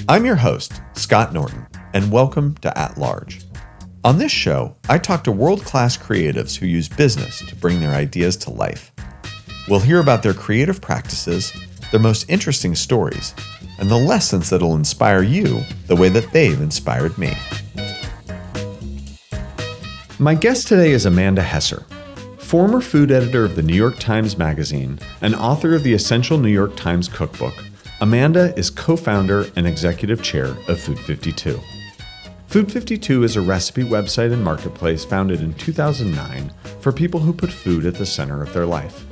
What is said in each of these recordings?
I'm your host, Scott Norton, and welcome to At Large. On this show, I talk to world-class creatives who use business to bring their ideas to life. We'll hear about their creative practices, their most interesting stories, and the lessons that'll inspire you the way that they've inspired me. My guest today is Amanda Hesser, former food editor of the New York Times Magazine and author of the essential New York Times Cookbook. Amanda is co-founder and executive chair of Food52. Food52 is a recipe website and marketplace founded in 2009 for people who put food at the center of their life.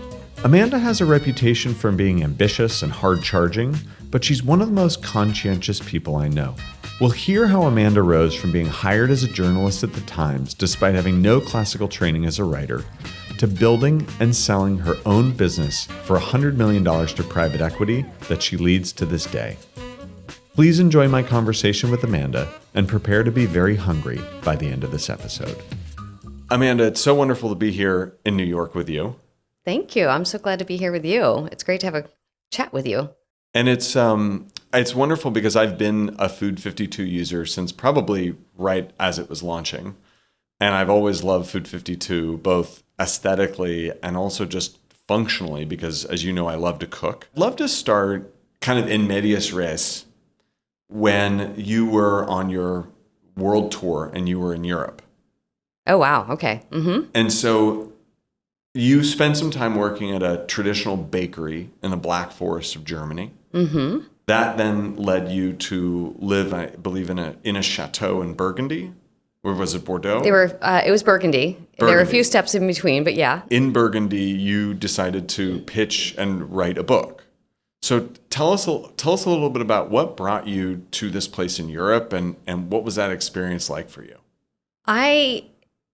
Amanda has a reputation for being ambitious and hard-charging, but she's one of the most conscientious people I know. We'll hear how Amanda rose from being hired as a journalist at the Times despite having no classical training as a writer, to building and selling her own business for $100 million to private equity that she leads to this day. Please enjoy my conversation with Amanda and prepare to be very hungry by the end of this episode. Amanda, it's so wonderful to be here in New York with you. Thank you. I'm so glad to be here with you. It's great to have a chat with you. And it's wonderful because I've been a Food52 user since probably right as it was launching. And I've always loved Food52, both aesthetically and also just functionally, because as you know, I love to cook. I'd love to start kind of in medias res when you were on your world tour and you were in Europe. Oh, wow. Okay. Mm-hmm. And so you spent some time working at a traditional bakery in the Black Forest of Germany. Mm-hmm. That then led you to live, I believe, in a chateau in Burgundy. Or was it Bordeaux? It was Burgundy. There were a few steps in between, but yeah. In Burgundy, you decided to pitch and write a book. So tell us a little bit about what brought you to this place in Europe and what was that experience like for you? I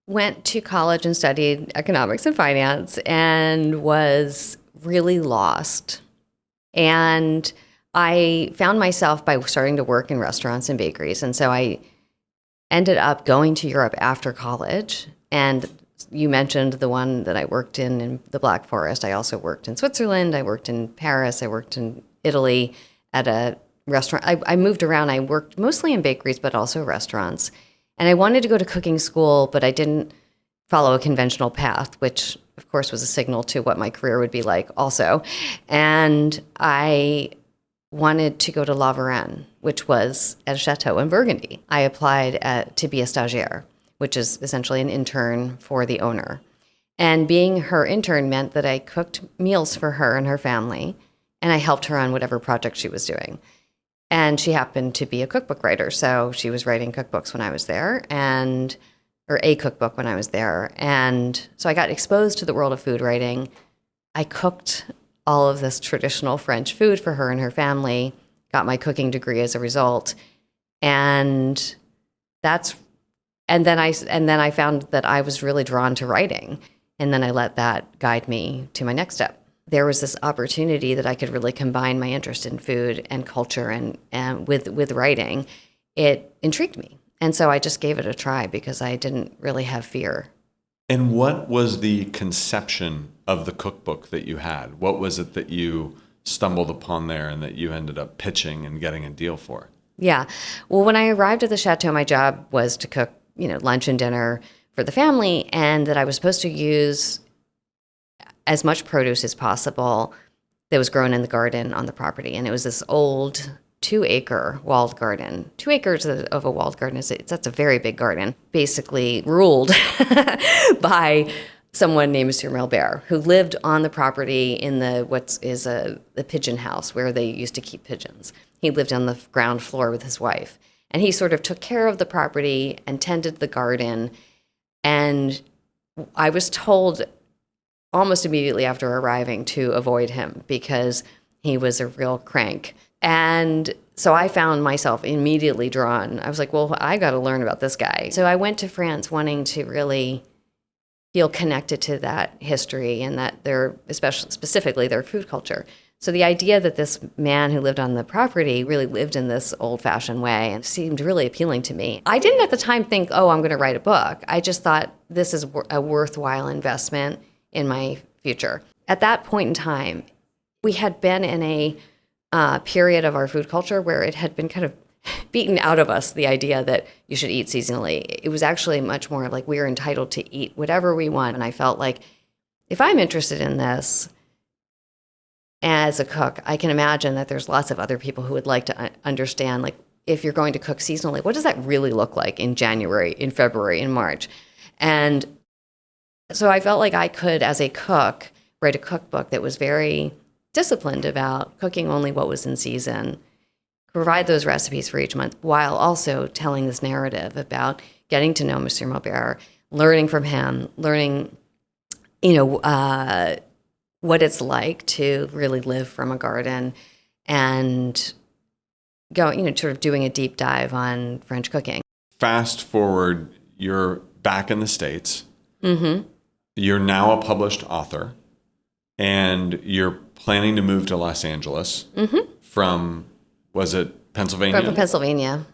went to college and studied economics and finance and was really lost. And I found myself by starting to work in restaurants and bakeries. And so I ended up going to Europe after college. And you mentioned the one that I worked in the Black Forest. I also worked in Switzerland. I worked in Paris. I worked in Italy at a restaurant. I moved around. I worked mostly in bakeries, but also restaurants. And I wanted to go to cooking school, but I didn't follow a conventional path, which of course was a signal to what my career would be like also. And I wanted to go to La Varenne, which was at a chateau in Burgundy. I applied to be a stagiaire, which is essentially an intern for the owner. And being her intern meant that I cooked meals for her and her family, and I helped her on whatever project she was doing. And she happened to be a cookbook writer, so she was writing cookbooks when I was there, or a cookbook when I was there. And so I got exposed to the world of food writing. I cooked all of this traditional French food for her and her family, got my cooking degree as a result. And then I found that I was really drawn to writing. And then I let that guide me to my next step. There was this opportunity that I could really combine my interest in food and culture and with writing. It intrigued me. And so I just gave it a try because I didn't really have fear. And what was the conception of the cookbook that you had? What was it that you stumbled upon there and that you ended up pitching and getting a deal for? Yeah. Well, when I arrived at the chateau, my job was to cook, lunch and dinner for the family, and that I was supposed to use as much produce as possible that was grown in the garden on the property. And it was this old 2-acre walled garden. 2 acres of a walled garden that's a very big garden, basically ruled by someone named Monsieur Melbert, who lived on the property in the pigeon house where they used to keep pigeons. He lived on the ground floor with his wife, and he sort of took care of the property and tended the garden. And I was told almost immediately after arriving to avoid him because he was a real crank. And so I found myself immediately drawn. I was like, well, I got to learn about this guy. So I went to France wanting to really feel connected to that history and that specifically their food culture. So the idea that this man who lived on the property really lived in this old-fashioned way and seemed really appealing to me. I didn't at the time think, oh, I'm going to write a book. I just thought this is a worthwhile investment in my future. At that point in time, we had been in a period of our food culture where it had been kind of beaten out of us the idea that you should eat seasonally. It was actually much more like we are entitled to eat whatever we want. And I felt like if I'm interested in this as a cook, I can imagine that there's lots of other people who would like to understand, like, if you're going to cook seasonally, what does that really look like in January, in February, in March? And so I felt like I could, as a cook, write a cookbook that was very disciplined about cooking only what was in season, provide those recipes for each month, while also telling this narrative about getting to know Monsieur Maubert, learning from him, learning, what it's like to really live from a garden, and going, sort of doing a deep dive on French cooking. Fast forward, you're back in the States. Mm-hmm. You're now a published author, and you're planning to move to Los Angeles from, was it Pennsylvania? From Pennsylvania.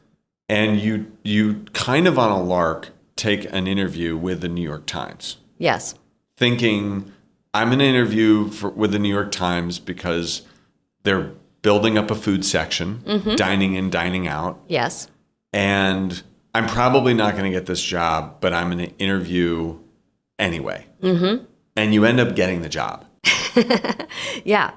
And you kind of on a lark take an interview with the New York Times. Yes. Thinking, I'm in an interview with the New York Times because they're building up a food section, dining in, dining out. Yes. And I'm probably not going to get this job, but I'm going to interview anyway. Mm-hmm. And you end up getting the job. Yeah.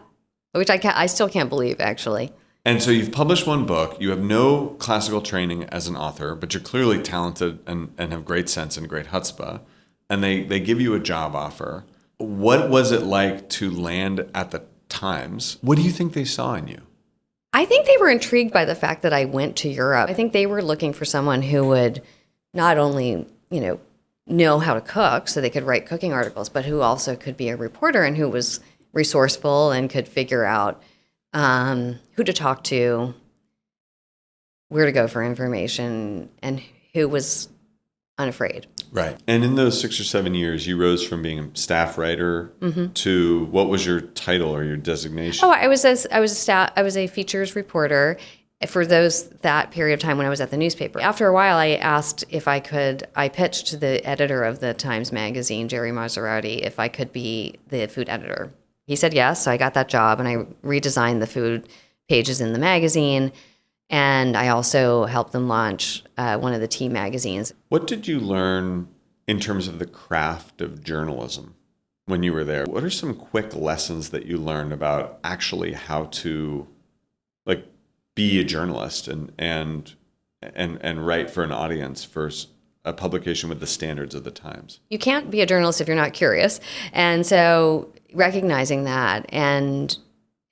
Which I still can't believe, actually. And so you've published one book. You have no classical training as an author, but you're clearly talented and have great sense and great chutzpah. And they give you a job offer. What was it like to land at the Times? What do you think they saw in you? I think they were intrigued by the fact that I went to Europe. I think they were looking for someone who would not only, know how to cook so they could write cooking articles, but who also could be a reporter and who was resourceful and could figure out who to talk to, where to go for information, and who was unafraid. Right. And in those 6 or 7 years, you rose from being a staff writer to, what was your title or your designation? Oh, I was a features reporter for that period of time when I was at the newspaper. After a while, I asked if I pitched to the editor of the Times Magazine, Jerry Maserati, if I could be the food editor. He said yes, so I got that job, and I redesigned the food pages in the magazine. And I also helped them launch one of the tea magazines. What did you learn in terms of the craft of journalism when you were there? What are some quick lessons that you learned about actually how to be a journalist and write for an audience for a publication with the standards of the Times? You can't be a journalist if you're not curious. And so recognizing that and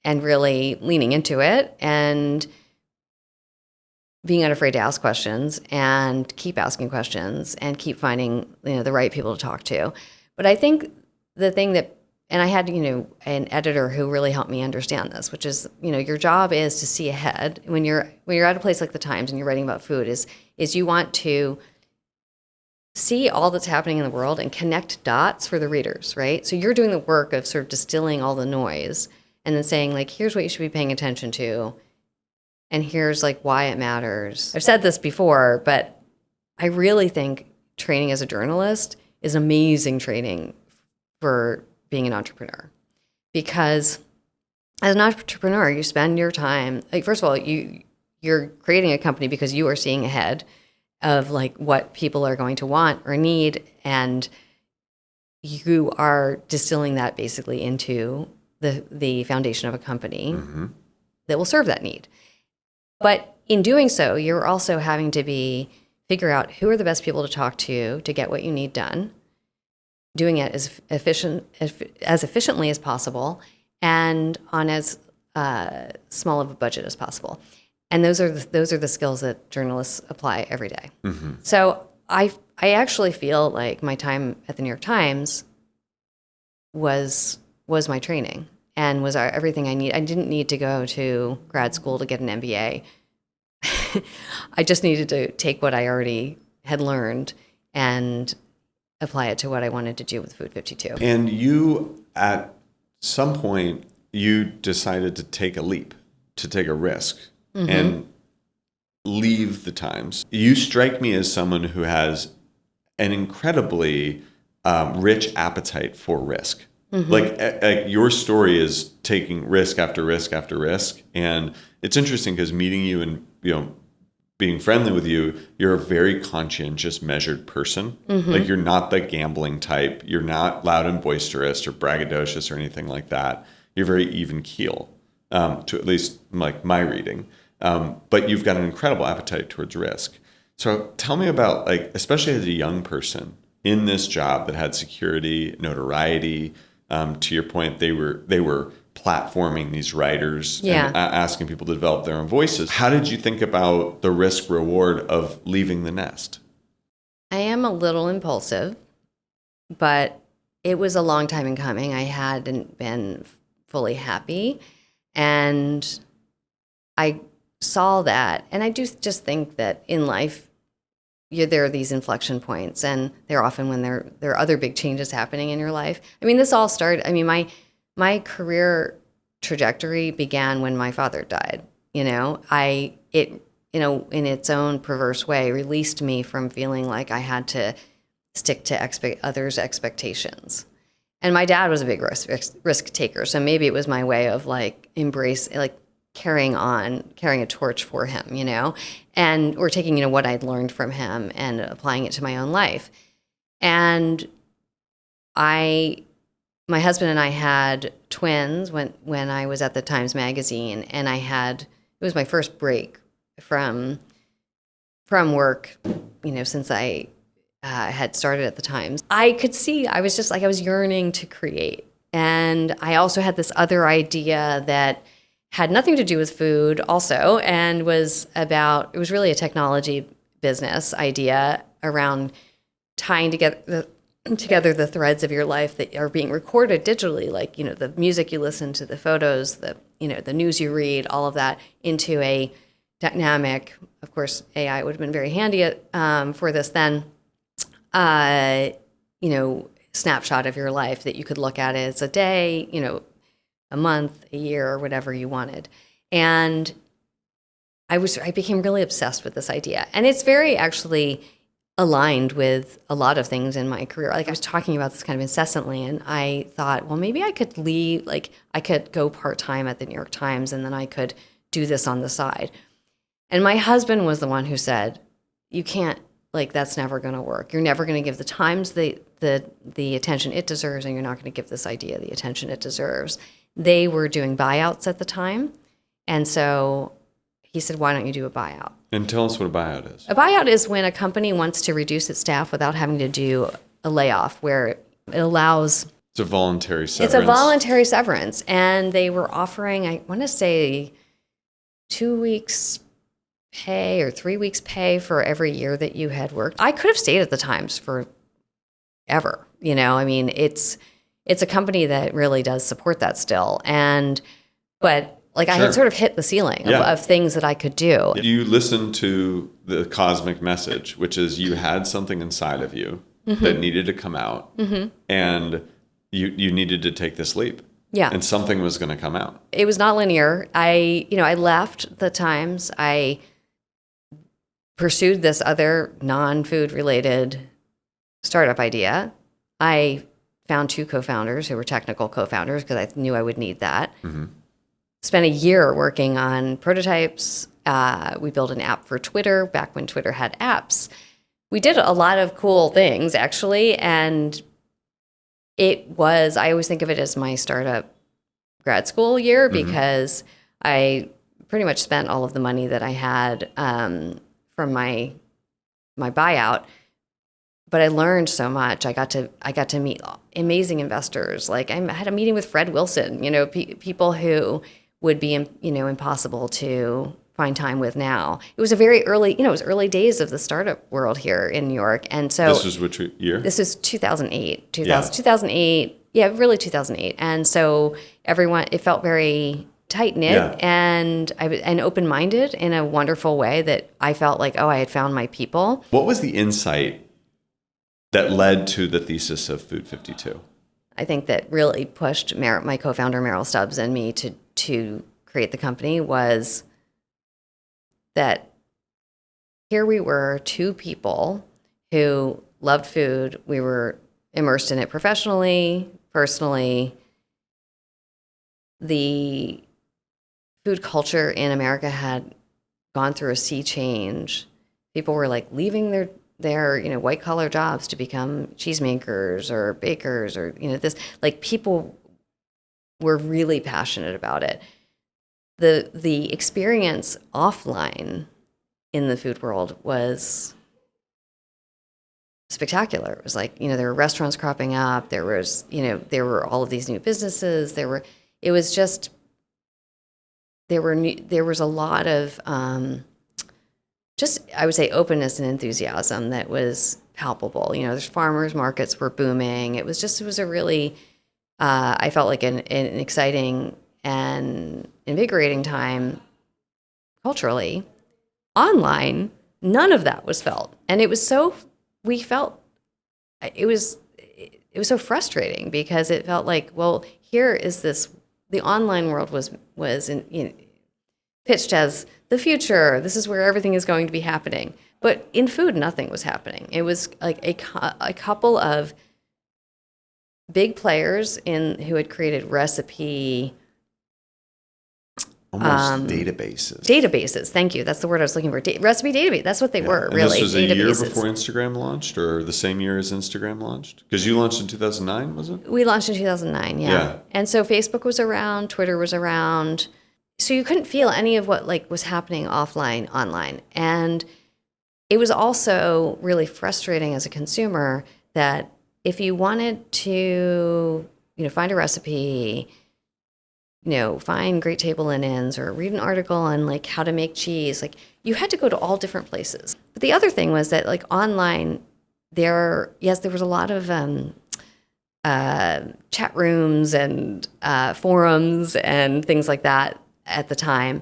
really leaning into it and being unafraid to ask questions and keep asking questions and keep finding, the right people to talk to. But I think the thing that, and I had, an editor who really helped me understand this, which is, your job is to see ahead. When you're at a place like the Times and you're writing about food is you want to see all that's happening in the world and connect dots for the readers, right? So you're doing the work of sort of distilling all the noise and then saying, here's what you should be paying attention to. And here's why it matters. I've said this before, but I really think training as a journalist is amazing training for being an entrepreneur. Because as an entrepreneur, you spend your time, first of all, you're creating a company because you are seeing ahead of what people are going to want or need, and you are distilling that basically into the foundation of a company that will serve that need. But in doing so, you're also having to figure out who are the best people to talk to get what you need done, doing it as efficiently as possible, and on as small of a budget as possible. And those are the skills that journalists apply every day. Mm-hmm. So I actually feel like my time at the New York Times was my training. And was everything I need. I didn't need to go to grad school to get an MBA. I just needed to take what I already had learned and apply it to what I wanted to do with Food52. And you, at some point, you decided to take a leap, to take a risk, and leave the Times. You strike me as someone who has an incredibly rich appetite for risk. Your story is taking risk after risk after risk, and it's interesting because meeting you and being friendly with you, you're a very conscientious, measured person. Like you're not the gambling type. You're not loud and boisterous or braggadocious or anything like that. You're very even keel, to at least like my reading. But you've got an incredible appetite towards risk. So tell me about, like, especially as a young person in this job that had security, notoriety. To your point, they were platforming these writers and asking people to develop their own voices. How did you think about the risk reward of leaving the nest? I am a little impulsive, but it was a long time in coming. I hadn't been fully happy, and I saw that. And I do just think that in life, there are these inflection points, and they're often when there are other big changes happening in your life. I mean, this all started, I mean, my career trajectory began when my father died. You know, it in its own perverse way, released me from feeling like I had to stick to others' expectations. And my dad was a big risk taker, so maybe it was my way of like carrying a torch for him, you know, or taking, you know, what I'd learned from him and applying it to my own life. And my husband and I had twins when I was at the Times Magazine, and it was my first break from work, you know, since I had started at the Times. I could see, I was yearning to create. And I also had this other idea that had nothing to do with food also, and it was really a technology business idea around tying together the threads of your life that are being recorded digitally, like, you know, the music you listen to, the photos, the news you read, all of that into a dynamic. Of course, AI would have been very handy for this then. Snapshot of your life that you could look at as a day, you know, a month, a year, or whatever you wanted. And I became really obsessed with this idea. And it's very actually aligned with a lot of things in my career. Like, I was talking about this kind of incessantly, and I thought, well, maybe I could leave, like I could go part-time at the New York Times, and then I could do this on the side. And my husband was the one who said, you can't, like, that's never going to work. You're never going to give the Times the attention it deserves, and you're not going to give this idea the attention it deserves. They were doing buyouts at the time. And so he said, why don't you do a buyout? And tell us what a buyout is. A buyout is when a company wants to reduce its staff without having to do a layoff, where it allows... It's a voluntary severance. It's a voluntary severance. And they were offering, I want to say, 2 weeks pay or 3 weeks pay for every year that you had worked. I could have stayed at the Times for ever. You know, I mean, it's a company that really does support that still. But like, sure, I had sort of hit the ceiling of things that I could do. You listened to the cosmic message, which is you had something inside of you that needed to come out, and you needed to take this leap. Yeah. And something was going to come out. It was not linear. I left the Times. I pursued this other non-food related startup idea. I found 2 co-founders who were technical co-founders because I knew I would need that. Spent a year working on prototypes. We built an app for Twitter back when Twitter had apps. We did a lot of cool things, actually, and I always think of it as my startup grad school year because I pretty much spent all of the money that I had from my buyout. But I learned so much. I got to meet amazing investors. Like, I had a meeting with Fred Wilson, you know, people who would be, you know, impossible to find time with now. It was early days of the startup world here in New York. And so this was which year? This is 2008. 2008. Yeah, really 2008. And so it felt very tight-knit and open-minded in a wonderful way that I felt like, I had found my people. What was the insight that led to the thesis of Food52? I think that really pushed my co-founder Meryl Stubbs and me to create the company was that here we were, 2 people who loved food. We were immersed in it professionally, personally. The food culture in America had gone through a sea change. People were like leaving their white collar jobs to become cheesemakers or bakers or this, like, people were really passionate about it. The experience offline in the food world was spectacular. It was like, there were restaurants cropping up. There were all of these new businesses. There was a lot of just, I would say, openness and enthusiasm that was palpable. There's farmers markets were booming. It was a really, I felt like an exciting and invigorating time culturally. Online, none of that was felt. And it was so frustrating because it felt like, well, here is this, the online world was pitched as the future. This is where everything is going to be happening. But in food, nothing was happening. It was like a couple of big players who had created recipe. Almost databases. Databases, thank you. That's the word I was looking for. Recipe database. That's what they were, and really. This was a databases. year before Instagram launched, or the same year as Instagram launched? Because you launched in 2009, was it? We launched in 2009, yeah. And so Facebook was around, Twitter was around. So you couldn't feel any of what was happening offline, online. And it was also really frustrating as a consumer that if you wanted to, find a recipe, find great table linens or read an article on how to make cheese, you had to go to all different places. But the other thing was that online, there was a lot of chat rooms and forums and things like that at the time.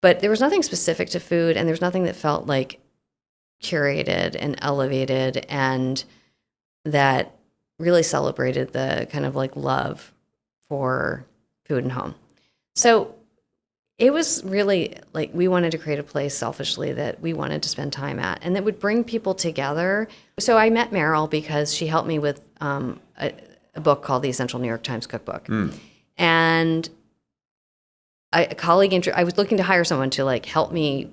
But there was nothing specific to food, and there was nothing that felt curated and elevated and that really celebrated the kind of love for food and home. So it was really we wanted to create a place selfishly that we wanted to spend time at and that would bring people together. So I met Meryl because she helped me with a book called The Essential New York Times Cookbook. And a colleague, I was looking to hire someone to help me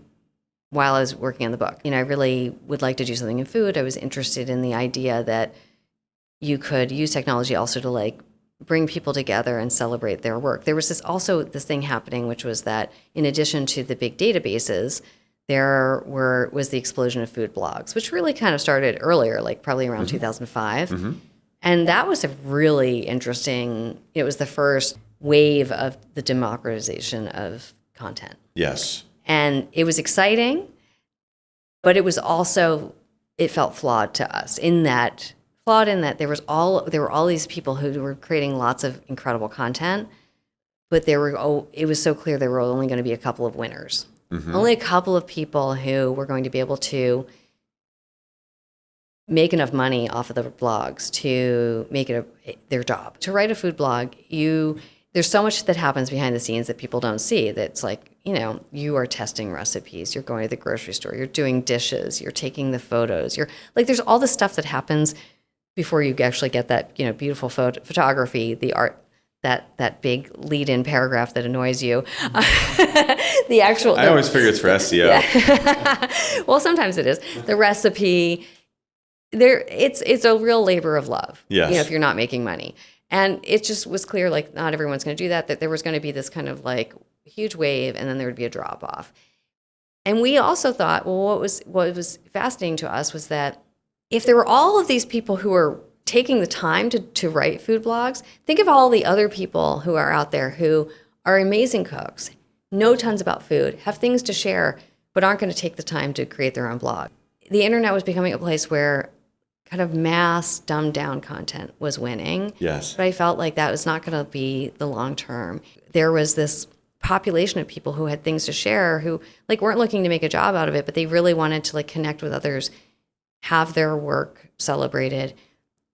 while I was working on the book. I really would like to do something in food. I was interested in the idea that you could use technology also to bring people together and celebrate their work. There was this thing happening, which was that in addition to the big databases, there was the explosion of food blogs, which really kind of started earlier, probably around 2005. And that was a really interesting, it was the first wave of the democratization of content. Yes. And it was exciting, but it was also, it felt flawed to us in that there were all these people who were creating lots of incredible content, but it was so clear there were only going to be a couple of winners. Only a couple of people who were going to be able to make enough money off of the blogs to make it their job. To write a food blog, there's so much that happens behind the scenes that people don't see. That's you are testing recipes, you're going to the grocery store, you're doing dishes, you're taking the photos, there's all this stuff that happens before you actually get that, beautiful photography, the art, that big lead-in paragraph that annoys you. I always figure it's for SEO. Yeah. Well, sometimes it is. The recipe, it's a real labor of love. Yes. If you're not making money. And it just was clear, not everyone's going to do that there was going to be this kind of huge wave, and then there would be a drop off. And we also thought, well, what was fascinating to us was that if there were all of these people who were taking the time to write food blogs, think of all the other people who are out there who are amazing cooks, know tons about food, have things to share, but aren't going to take the time to create their own blog. The internet was becoming a place where kind of mass, dumbed down content was winning. Yes. But I felt like that was not going to be the long term. There was this population of people who had things to share who weren't looking to make a job out of it, but they really wanted to connect with others, have their work celebrated.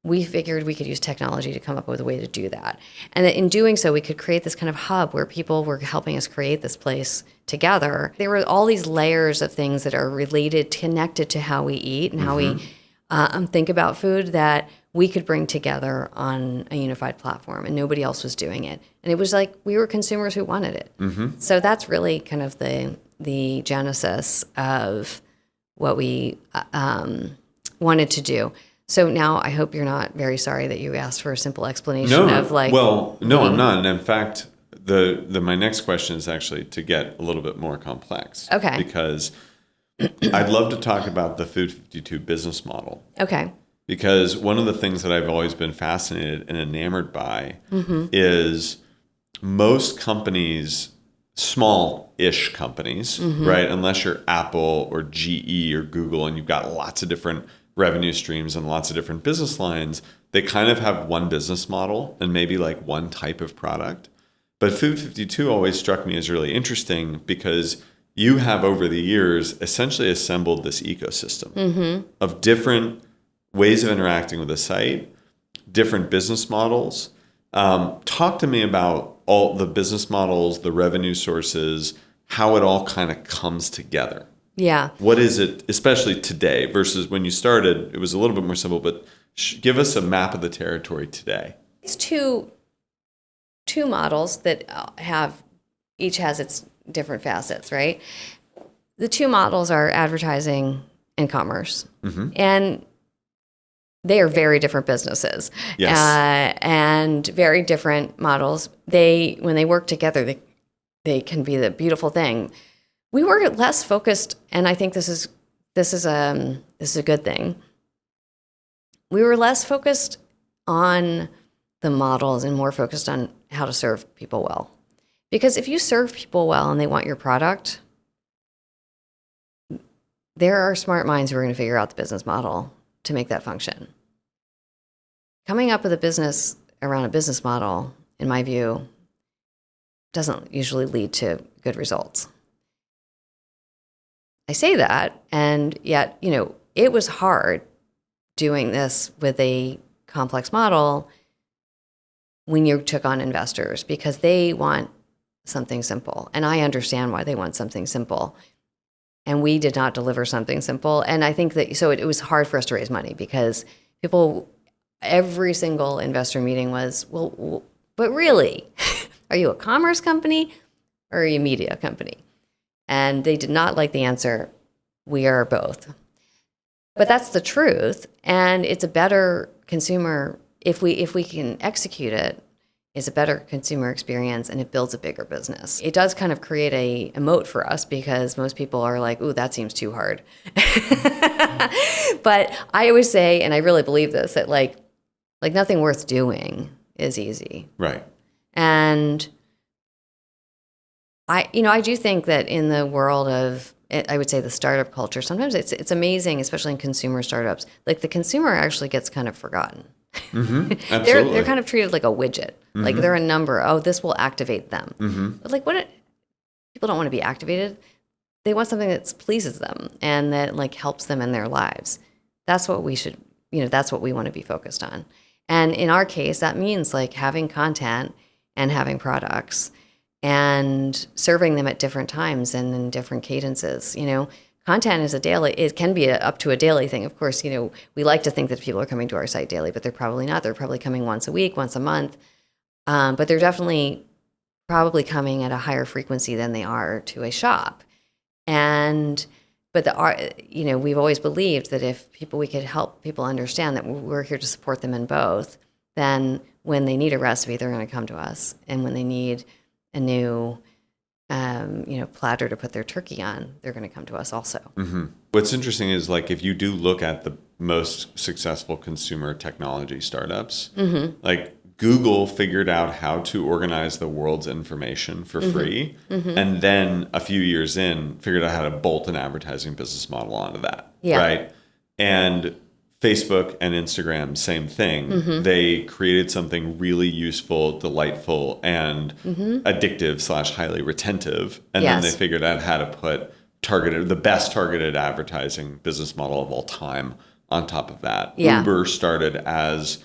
We figured we could use technology to come up with a way to do that. And that in doing so, we could create this kind of hub where people were helping us create this place together. There were all these layers of things that are related, connected to how we eat and how we think about food that we could bring together on a unified platform, and nobody else was doing it. And it was we were consumers who wanted it. So that's really kind of the the genesis of what we wanted to do. So now I hope you're not very sorry that you asked for a simple explanation of like. Well, no, I'm not. And in fact, my next question is actually to get a little bit more complex. Okay. Because I'd love to talk about the Food52 business model. Okay. Because one of the things that I've always been fascinated and enamored by is most companies, small-ish companies, right? Unless you're Apple or GE or Google and you've got lots of different revenue streams and lots of different business lines, they kind of have one business model and maybe like one type of product. But Food52 always struck me as really interesting because you have over the years essentially assembled this ecosystem of different ways of interacting with the site, different business models. Talk to me about all the business models, the revenue sources, how it all kind of comes together. Yeah. What is it, especially today versus when you started, it was a little bit more simple, but give us a map of the territory today. It's two models that each has its different facets, right? The two models are advertising and commerce. And they are very different businesses. Yes. And very different models. When they work together, they can be the beautiful thing. We were less focused, and I think this is a good thing. We were less focused on the models and more focused on how to serve people well. Because if you serve people well and they want your product, there are smart minds who are going to figure out the business model to make that function. Coming up with a business around a business model, in my view, doesn't usually lead to good results. I say that, and yet, it was hard doing this with a complex model when you took on investors because they want something simple. And I understand why they want something simple. And we did not deliver something simple. And I think that, so it was hard for us to raise money because every single investor meeting was, well, but really, are you a commerce company or are you a media company? And they did not like the answer, we are both. But that's the truth. And it's a better consumer, if we can execute it, it's a better consumer experience and it builds a bigger business. It does kind of create a moat for us because most people are like, ooh, that seems too hard. But I always say, and I really believe this, that like nothing worth doing is easy. Right. And I do think that in the world of, I would say the startup culture, sometimes it's amazing, especially in consumer startups. Like the consumer actually gets kind of forgotten. Absolutely. They're kind of treated like a widget. Like they're a number. Oh, this will activate them. But like people don't want to be activated. They want something that pleases them and that like helps them in their lives. That's what we should, that's what we want to be focused on. And in our case, that means like having content and having products and serving them at different times and in different cadences. Content is it can be up to a daily thing. Of course, we like to think that people are coming to our site daily, but they're probably not. They're probably coming once a week, once a month. But they're definitely probably coming at a higher frequency than they are to a shop. But we've always believed that if we could help people understand that we're here to support them in both, then when they need a recipe, they're going to come to us. And when they need a new platter to put their turkey on, they're going to come to us also. What's interesting is like if you do look at the most successful consumer technology startups, like Google figured out how to organize the world's information for free, and then a few years in figured out how to bolt an advertising business model onto that, right? And Facebook and Instagram, same thing. They created something really useful, delightful, and addictive / highly retentive. And then they figured out how to put the best targeted advertising business model of all time on top of that. Uber started as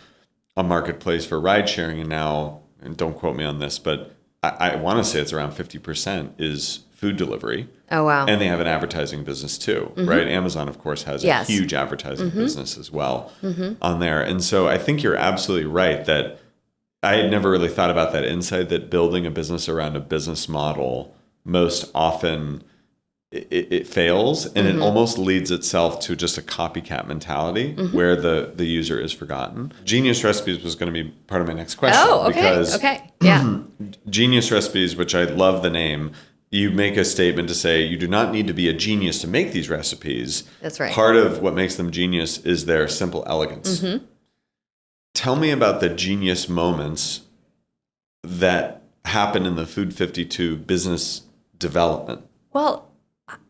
a marketplace for ride sharing, and now, and don't quote me on this, but I want to say it's around 50% is food delivery. Oh, wow. And they have an advertising business too, right? Amazon, of course, has a huge advertising business as well on there. And so I think you're absolutely right that I had never really thought about that insight, that building a business around a business model most often it fails, and it almost leads itself to just a copycat mentality where the user is forgotten. Genius Recipes was going to be part of my next question. Oh, okay. Because Yeah. Genius Recipes, which I love the name, you make a statement to say you do not need to be a genius to make these recipes. That's right. Part of what makes them genius is their simple elegance. Tell me about the genius moments that happen in the Food52 business development. Well,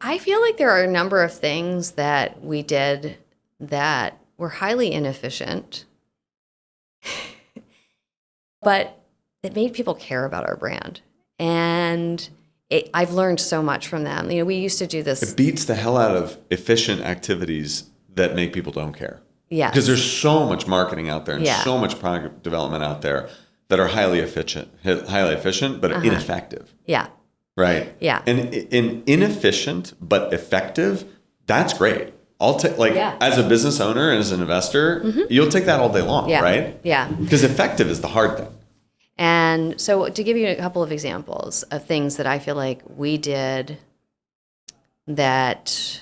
I feel like there are a number of things that we did that were highly inefficient, but that made people care about our brand. And I've learned so much from them. We used to do this. It beats the hell out of efficient activities that make people don't care. Yeah. Because there's so much marketing out there and so much product development out there that are highly efficient, but ineffective. Yeah. Right. Yeah. And inefficient but effective, that's great. I'll take as a business owner and as an investor, you'll take that all day long, right? Yeah. Because effective is the hard thing. And so to give you a couple of examples of things that I feel like we did that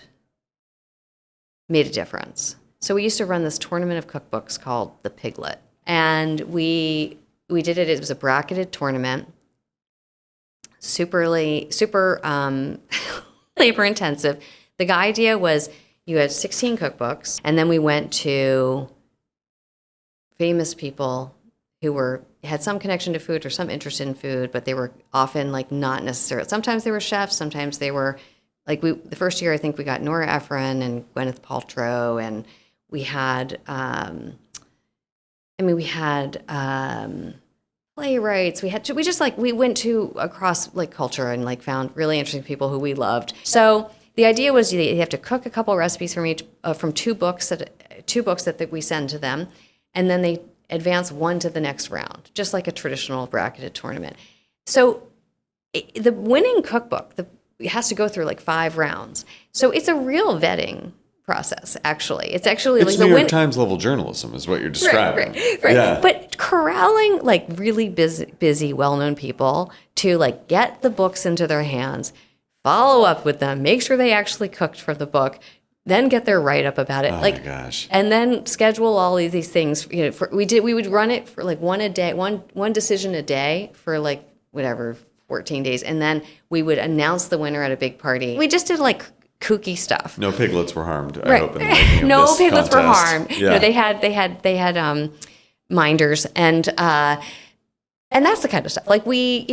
made a difference. So we used to run this tournament of cookbooks called the Piglet. And we did it. It was a bracketed tournament. Super labor intensive. The idea was you had 16 cookbooks, and then we went to famous people who had some connection to food or some interest in food, but they were often not necessarily. Sometimes they were chefs. Sometimes they were the first year I think we got Nora Ephron and Gwyneth Paltrow, and we had playwrights. We went to across culture and found really interesting people who we loved. So the idea was you have to cook a couple recipes from two books that we send to them, and then they advance one to the next round, just like a traditional bracketed tournament. So the winning cookbook it has to go through 5 rounds. So it's a real vetting process, actually. It's New York Times level journalism is what you're describing. Right. Yeah. But corralling really busy, well-known people to get the books into their hands, follow up with them, make sure they actually cooked for the book, then get their write-up about it. Oh my gosh. And then schedule all of these things. We would run it for one a day, one decision a day for 14 days, and then we would announce the winner at a big party. We just did kooky stuff. No piglets were harmed. Right. I hope in the making of No this piglets were contest. harmed. Yeah. No, they had minders, and that's the kind of stuff. We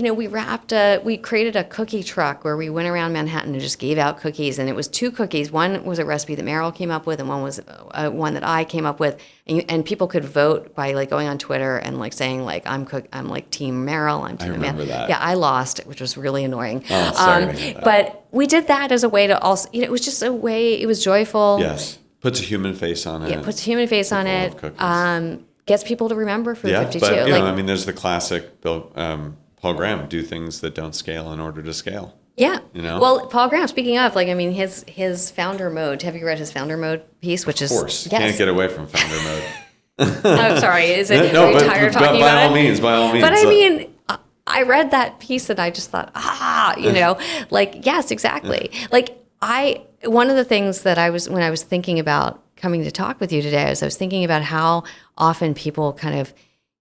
created a cookie truck where we went around Manhattan and just gave out cookies, and it was 2 cookies. One was a recipe that Meryl came up with, and one was one that I came up with. And people could vote by going on Twitter and saying I'm Team Meryl, I'm Team Amanda. I remember that. Yeah, I lost, which was really annoying. Oh, sorry to hear that. But we did that as a way to also, it was just a way. It was joyful. Yes, puts a human face on it. Yeah, puts a human face on it. Gets people to remember Food52. Yeah, but there's the classic Paul Graham, do things that don't scale in order to scale. Yeah. Well, Paul Graham, speaking of, his founder mode, have you read his founder mode piece, which of course. Yes. Can't get away from founder mode. Oh, sorry. Are you tired of talking by about all it? means, by all means. But I read that piece and I just thought, yes, exactly. One of the things that when I was thinking about coming to talk with you today, is I was thinking about how often people kind of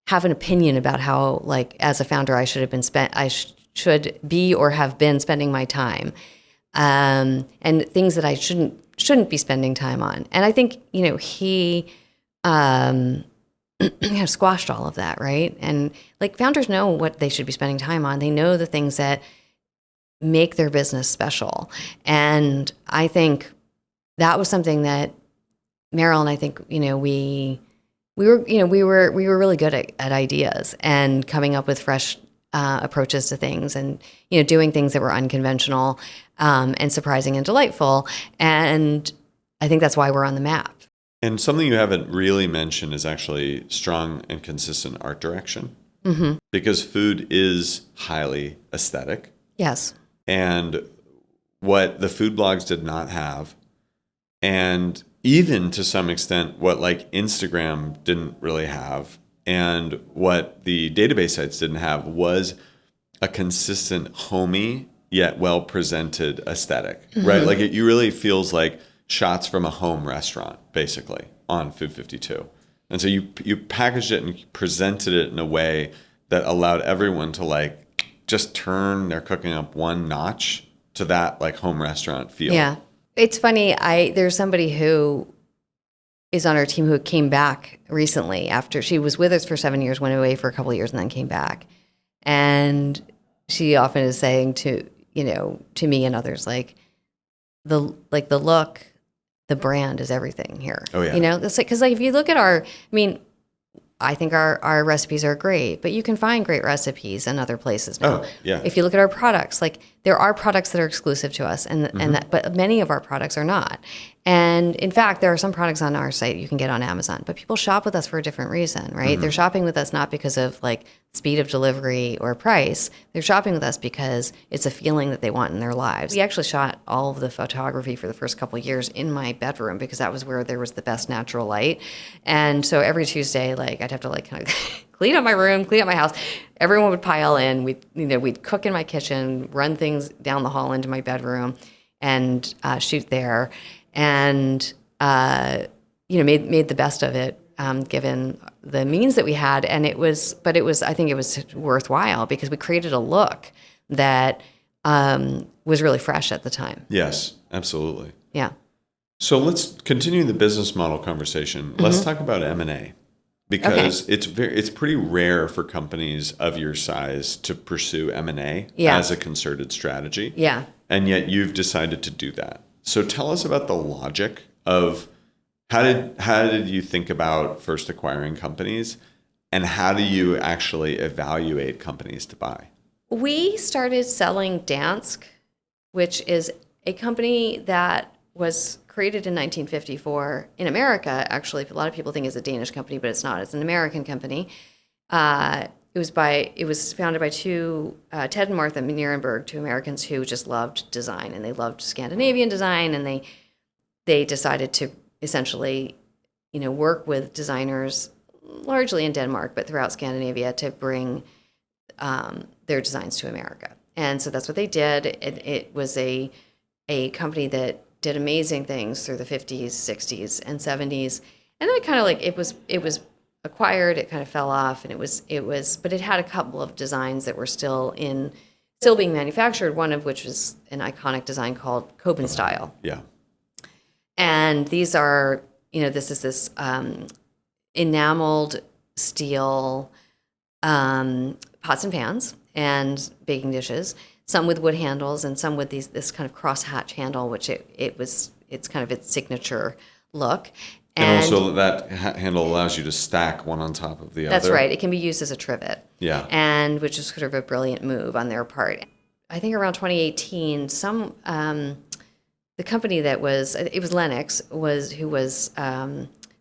have an opinion about how, as a founder, I should be or have been spending my time, and things that I shouldn't be spending time on. And I think he squashed all of that, right? And founders know what they should be spending time on. They know the things that make their business special. And I think that was something that Meryl and I think, we were really good at ideas and coming up with fresh approaches to things, and doing things that were unconventional and surprising and delightful. And I think that's why we're on the map. And something you haven't really mentioned is actually strong and consistent art direction. Mm-hmm. Because food is highly aesthetic. Yes. And what the food blogs did not have, and even to some extent what Instagram didn't really have, and what the database sites didn't have, was a consistent, homey, yet well presented aesthetic, right? Like you really feels like shots from a home restaurant, basically, on Food 52. And so you packaged it and presented it in a way that allowed everyone to like just turn their cooking up one notch to that like home restaurant feel. Yeah. It's funny. There's somebody who is on our team who came back recently after she was with us for 7 years, went away for a couple of years, and then came back. And she often is saying to me and others, like the look, the brand is everything here. Oh yeah. It's like, because like if you look at I think our recipes are great, but you can find great recipes in other places now. Oh, yeah. If you look at our products, like there are products that are exclusive to us, but many of our products are not. And in fact, there are some products on our site you can get on Amazon, but people shop with us for a different reason, right? They're shopping with us not because of like speed of delivery or price. They're shopping with us because it's a feeling that they want in their lives. We actually shot all of the photography for the first couple of years in my bedroom because that was where there was the best natural light. And so every Tuesday, like I'd have to like kind of clean up my room, clean up my house. Everyone would pile in. We'd cook in my kitchen, run things down the hall into my bedroom, and shoot there. And made the best of it, given the means that we had. And I think it was worthwhile because we created a look that was really fresh at the time. Yes, absolutely. Yeah. So let's continue the business model conversation. Let's talk about M&A because it's pretty rare for companies of your size to pursue M&A as a concerted strategy. Yeah. And yet you've decided to do that. So tell us about the logic of how did you think about first acquiring companies, and how do you actually evaluate companies to buy? We started selling Dansk, which is a company that was created in 1954 in America. Actually, a lot of people think it's a Danish company, but it's not. It's an American company. It was founded by Ted and Martha Nierenberg, two Americans who just loved design, and they loved Scandinavian design, and they decided to essentially, work with designers largely in Denmark, but throughout Scandinavia to bring their designs to America. And so that's what they did. It was a company that did amazing things through the 50s, 60s, and 70s, and then it kind of like it was acquired, it kind of fell off, and but it had a couple of designs that were still being manufactured, one of which was an iconic design called Coben style. Yeah. And these are, this is this enameled steel pots and pans and baking dishes, some with wood handles and some with this kind of crosshatch handle, which it's kind of its signature look. And also that handle allows you to stack one on top of the other. That's right. It can be used as a trivet. Yeah. And which is sort of a brilliant move on their part. I think around 2018, the company it was Lennox, who was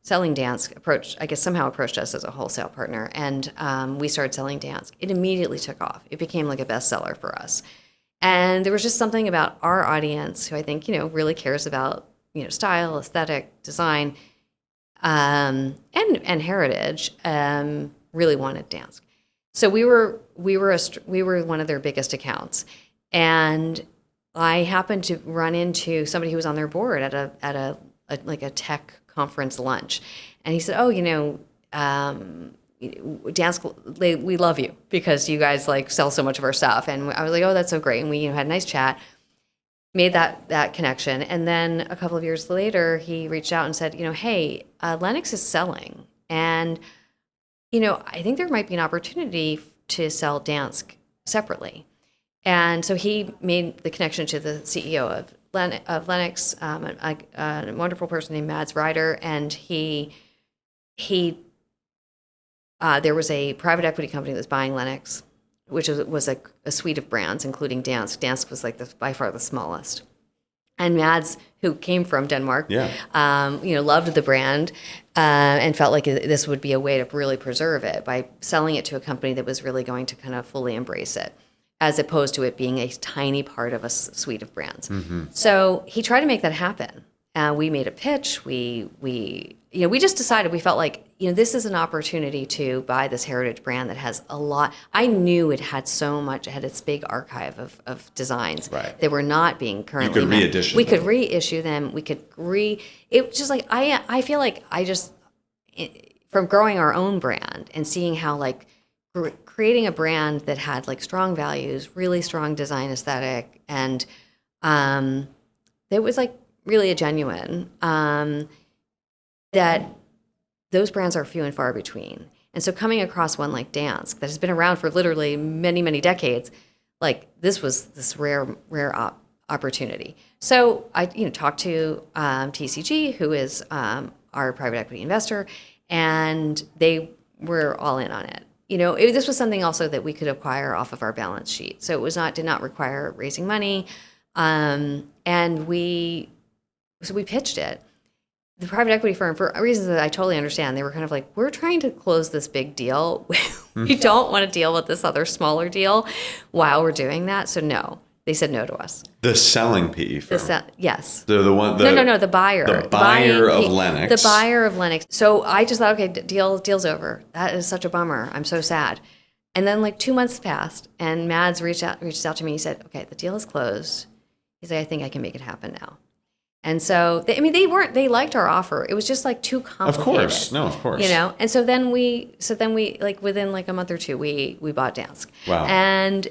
selling Dansk, somehow approached us as a wholesale partner. And we started selling Dansk. It immediately took off. It became like a bestseller for us. And there was just something about our audience who I think, really cares about, style, aesthetic, design, and heritage, really wanted Dansk. So we were one of their biggest accounts, and I happened to run into somebody who was on their board at a tech conference lunch, and he said, "Oh, Dansk, we love you because you guys like sell so much of our stuff." And I was like, "Oh, that's so great," and we had a nice chat. Made that connection. And then a couple of years later, he reached out and said, hey, Lennox is selling. And, I think there might be an opportunity to sell Dansk separately. And so he made the connection to the CEO of Lennox, a wonderful person named Mads Ryder. And there was a private equity company that was buying Lennox, which was a suite of brands, including Dansk. Dansk was like by far the smallest. And Mads, who came from Denmark, loved the brand and felt like this would be a way to really preserve it by selling it to a company that was really going to kind of fully embrace it, as opposed to it being a tiny part of a suite of brands. Mm-hmm. So he tried to make that happen. We made a pitch. We just decided, we felt like, this is an opportunity to buy this heritage brand that has a lot. I knew it had so much. It had this big archive of designs that were not being currently. You could reissue. We could reissue them. We could It was just like I feel like from growing our own brand and seeing how like creating a brand that had like strong values, really strong design aesthetic, and it was like really a genuine. That those brands are few and far between. And so coming across one like Dansk that has been around for literally many, many decades, like this was this rare opportunity. So I talked to TCG, who is our private equity investor, and they were all in on it. This was something also that we could acquire off of our balance sheet. So it did not require raising money. And we pitched it. The private equity firm, for reasons that I totally understand, they were kind of like, we're trying to close this big deal. We don't want to deal with this other smaller deal while we're doing that. So no, they said no to us. The selling PE firm. Yes. They're the one. No, the buyer. The buyer of Lennox. The buyer of Lennox. So I just thought, okay, deal's over. That is such a bummer. I'm so sad. And then like 2 months passed, and Mads reached out to me. He said, okay, the deal is closed. He said, I think I can make it happen now. And so, they liked our offer. It was just like too complicated. Of course. And so then we like within like a month or two, we bought Dansk. Wow. And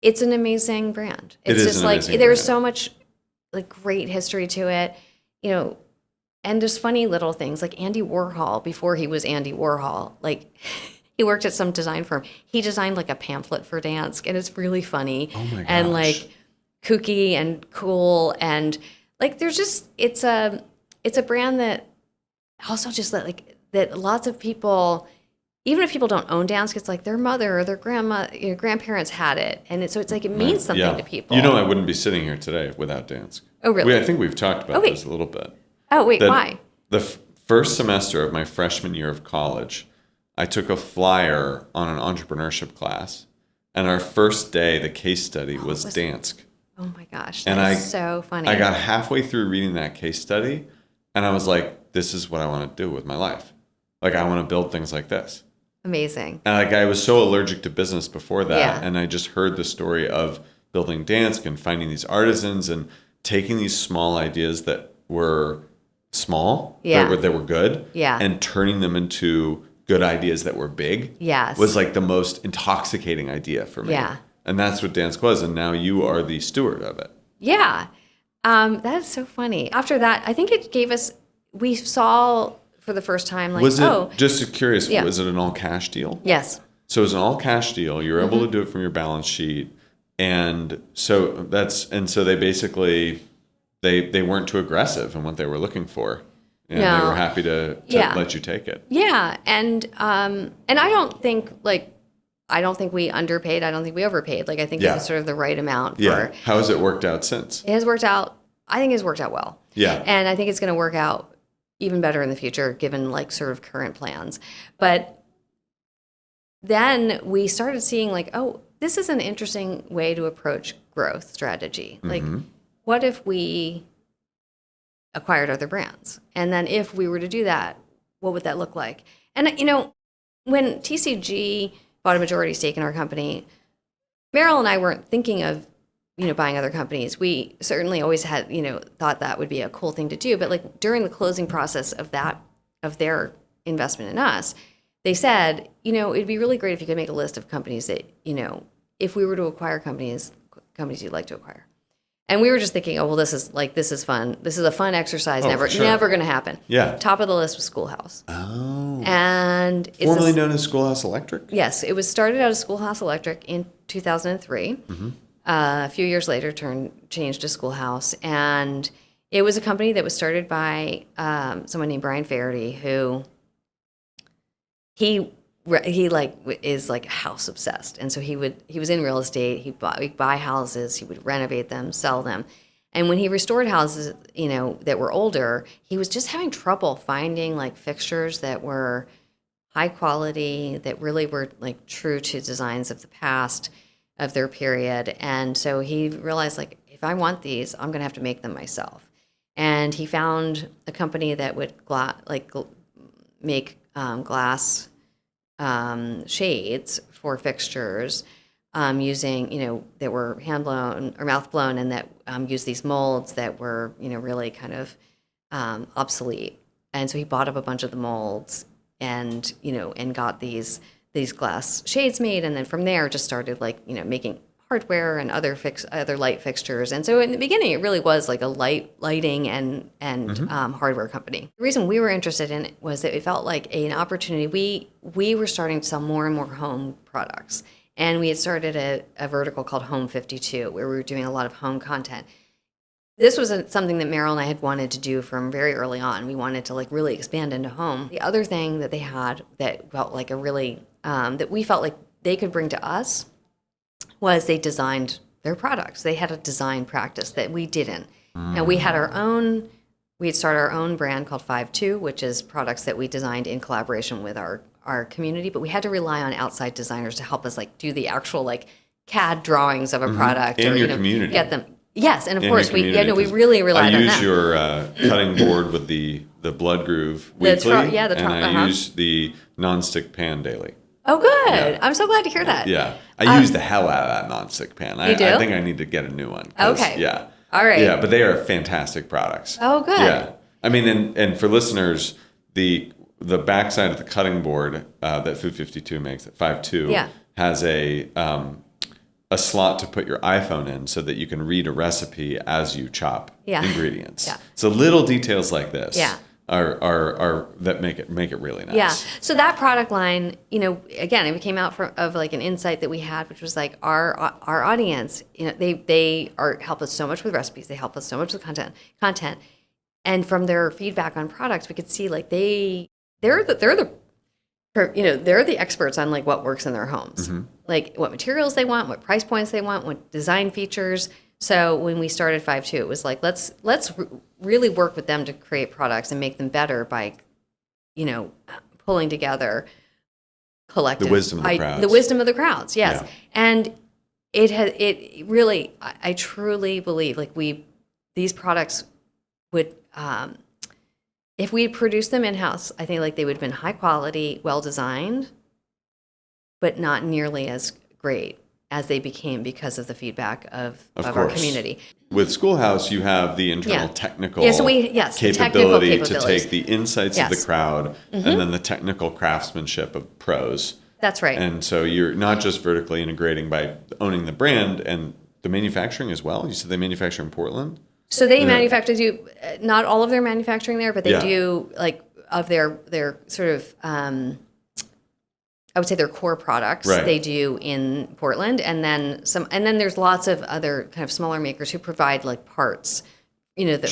it's an amazing brand. It's it is just an like, amazing there's brand. so much like great history to it, and just funny little things like Andy Warhol, before he was Andy Warhol, like he worked at some design firm. He designed like a pamphlet for Dansk, and it's really funny. Oh my gosh. And like, kooky and cool, and like there's just it's a brand that also just that lots of people, even if people don't own Dansk, it's like their mother or their grandparents had it, and so it's like it means something to people. I wouldn't be sitting here today without Dansk. Oh really? I think we've talked about this a little bit. Oh wait, why? The first semester of my freshman year of college, I took a flyer on an entrepreneurship class, and our first day, the case study was Dansk. Oh my gosh, that's so funny. I got halfway through reading that case study, and I was like, this is what I want to do with my life. Like, I want to build things like this. Amazing. And like, I was so allergic to business before that, and I just heard the story of building Dansk and finding these artisans and taking these small ideas that were small, that were good, and turning them into good ideas that were big. Yes. Was like the most intoxicating idea for me. Yeah. And that's what Dansk was, and now you are the steward of it. Yeah. That is so funny. After that, I think it gave us, we saw for the first time, like, was it, just curious, was it an all-cash deal? Yes. So it was an all-cash deal. You were able to do it from your balance sheet. And so they basically, they weren't too aggressive in what they were looking for. And they were happy to let you take it. Yeah. And I don't think, I don't think we underpaid. I don't think we overpaid. Like, I think it was sort of the right amount. How has it worked out since? It has worked out. I think it's worked out well. Yeah. And I think it's going to work out even better in the future, given like sort of current plans. But then we started seeing like, oh, this is an interesting way to approach growth strategy. Like, what if we acquired other brands? And then if we were to do that, what would that look like? And, when TCG bought a majority stake in our company, Meryl and I weren't thinking of, buying other companies. We certainly always had, thought that would be a cool thing to do. But like during the closing process of their investment in us, they said, it'd be really great if you could make a list of companies that, if we were to acquire companies you'd like to acquire. And we were just thinking, oh, well, this is fun. This is a fun exercise. Never going to happen. Yeah. Top of the list was Schoolhouse. Oh. And it's formerly known as Schoolhouse Electric? Yes. It was started out as Schoolhouse Electric in 2003. A few years later, changed to Schoolhouse. And it was a company that was started by someone named Brian Faherty, who he is like house obsessed, and so he was in real estate. He'd buy houses, he would renovate them, sell them, and when he restored houses, that were older, he was just having trouble finding like fixtures that were high quality, that really were like true to designs of the past, of their period, and so he realized like, if I want these, I'm gonna have to make them myself, and he found a company that would make glass shades for fixtures using, that were hand blown or mouth blown, and that used these molds that were, really kind of obsolete. And so he bought up a bunch of the molds and, and got these glass shades made. And then from there just started making hardware and other light fixtures. And so in the beginning, it really was like a lighting and hardware company. The reason we were interested in it was that it felt like an opportunity. We were starting to sell more and more home products. And we had started a vertical called Home52, where we were doing a lot of home content. This was something that Meryl and I had wanted to do from very early on. We wanted to really expand into home. The other thing that they had that felt like that we felt like they could bring to us was they designed their products. They had a design practice that we didn't. And we had we had started our own brand called 52, which is products that we designed in collaboration with our community, but we had to rely on outside designers to help us do the actual CAD drawings of a product in your community. Get them. Yes, and of course we really relied on that. I use your cutting board with the blood groove weekly, I use the nonstick pan daily. Oh, good. Yeah. I'm so glad to hear that. Yeah. I use the hell out of that nonstick pan. You do? I think I need to get a new one. Okay. Yeah. All right. Yeah, but they are fantastic products. Oh, good. Yeah. I mean, and for listeners, the backside of the cutting board that Food52 makes, that 52, has a slot to put your iPhone in so that you can read a recipe as you chop ingredients. Yeah. So little details like this. Yeah. Are that make it really nice. Yeah. So that product line, again, it came out of an insight that we had, which was our audience. They help us so much with recipes. They help us so much with content, and from their feedback on products, we could see they're the experts on what works in their homes, what materials they want, what price points they want, what design features. So when we started 52, it was let's really work with them to create products and make them better by, pulling together collective the wisdom of the crowds. The wisdom of the crowds, yes. Yeah. And it really, I truly believe these products would, if we produced them in house, I think they would have been high quality, well designed, but not nearly as great as they became because of the feedback of our community. With Schoolhouse, you have the internal technical capability to take the insights of the crowd and then the technical craftsmanship of pros. That's right. And so you're not just vertically integrating by owning the brand and the manufacturing as well. You said they manufacture in Portland? So they manufacture, not all of their manufacturing there, but they do of their sort of, I would say their core products they do in Portland, and then there's lots of other kind of smaller makers who provide parts,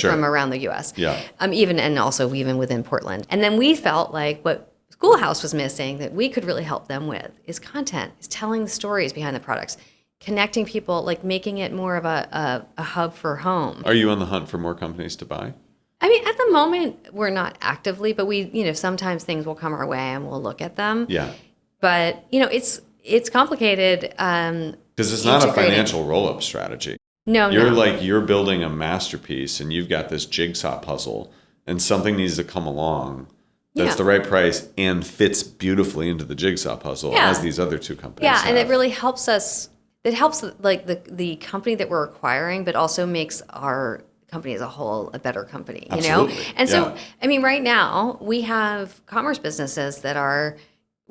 from around the U.S. Yeah. And also even within Portland. And then we felt what Schoolhouse was missing that we could really help them with is content, is telling the stories behind the products, connecting people, making it more of a hub for home. Are you on the hunt for more companies to buy? I mean, at the moment we're not actively, but we sometimes things will come our way and we'll look at them. Yeah. But, it's complicated. Because it's not a financial roll-up strategy. No. You're building a masterpiece and you've got this jigsaw puzzle and something needs to come along that's the right price and fits beautifully into the jigsaw puzzle as these other two companies have. And it really helps us. It helps the company that we're acquiring, but also makes our company as a whole a better company, Absolutely. And so, I mean, right now we have commerce businesses that are,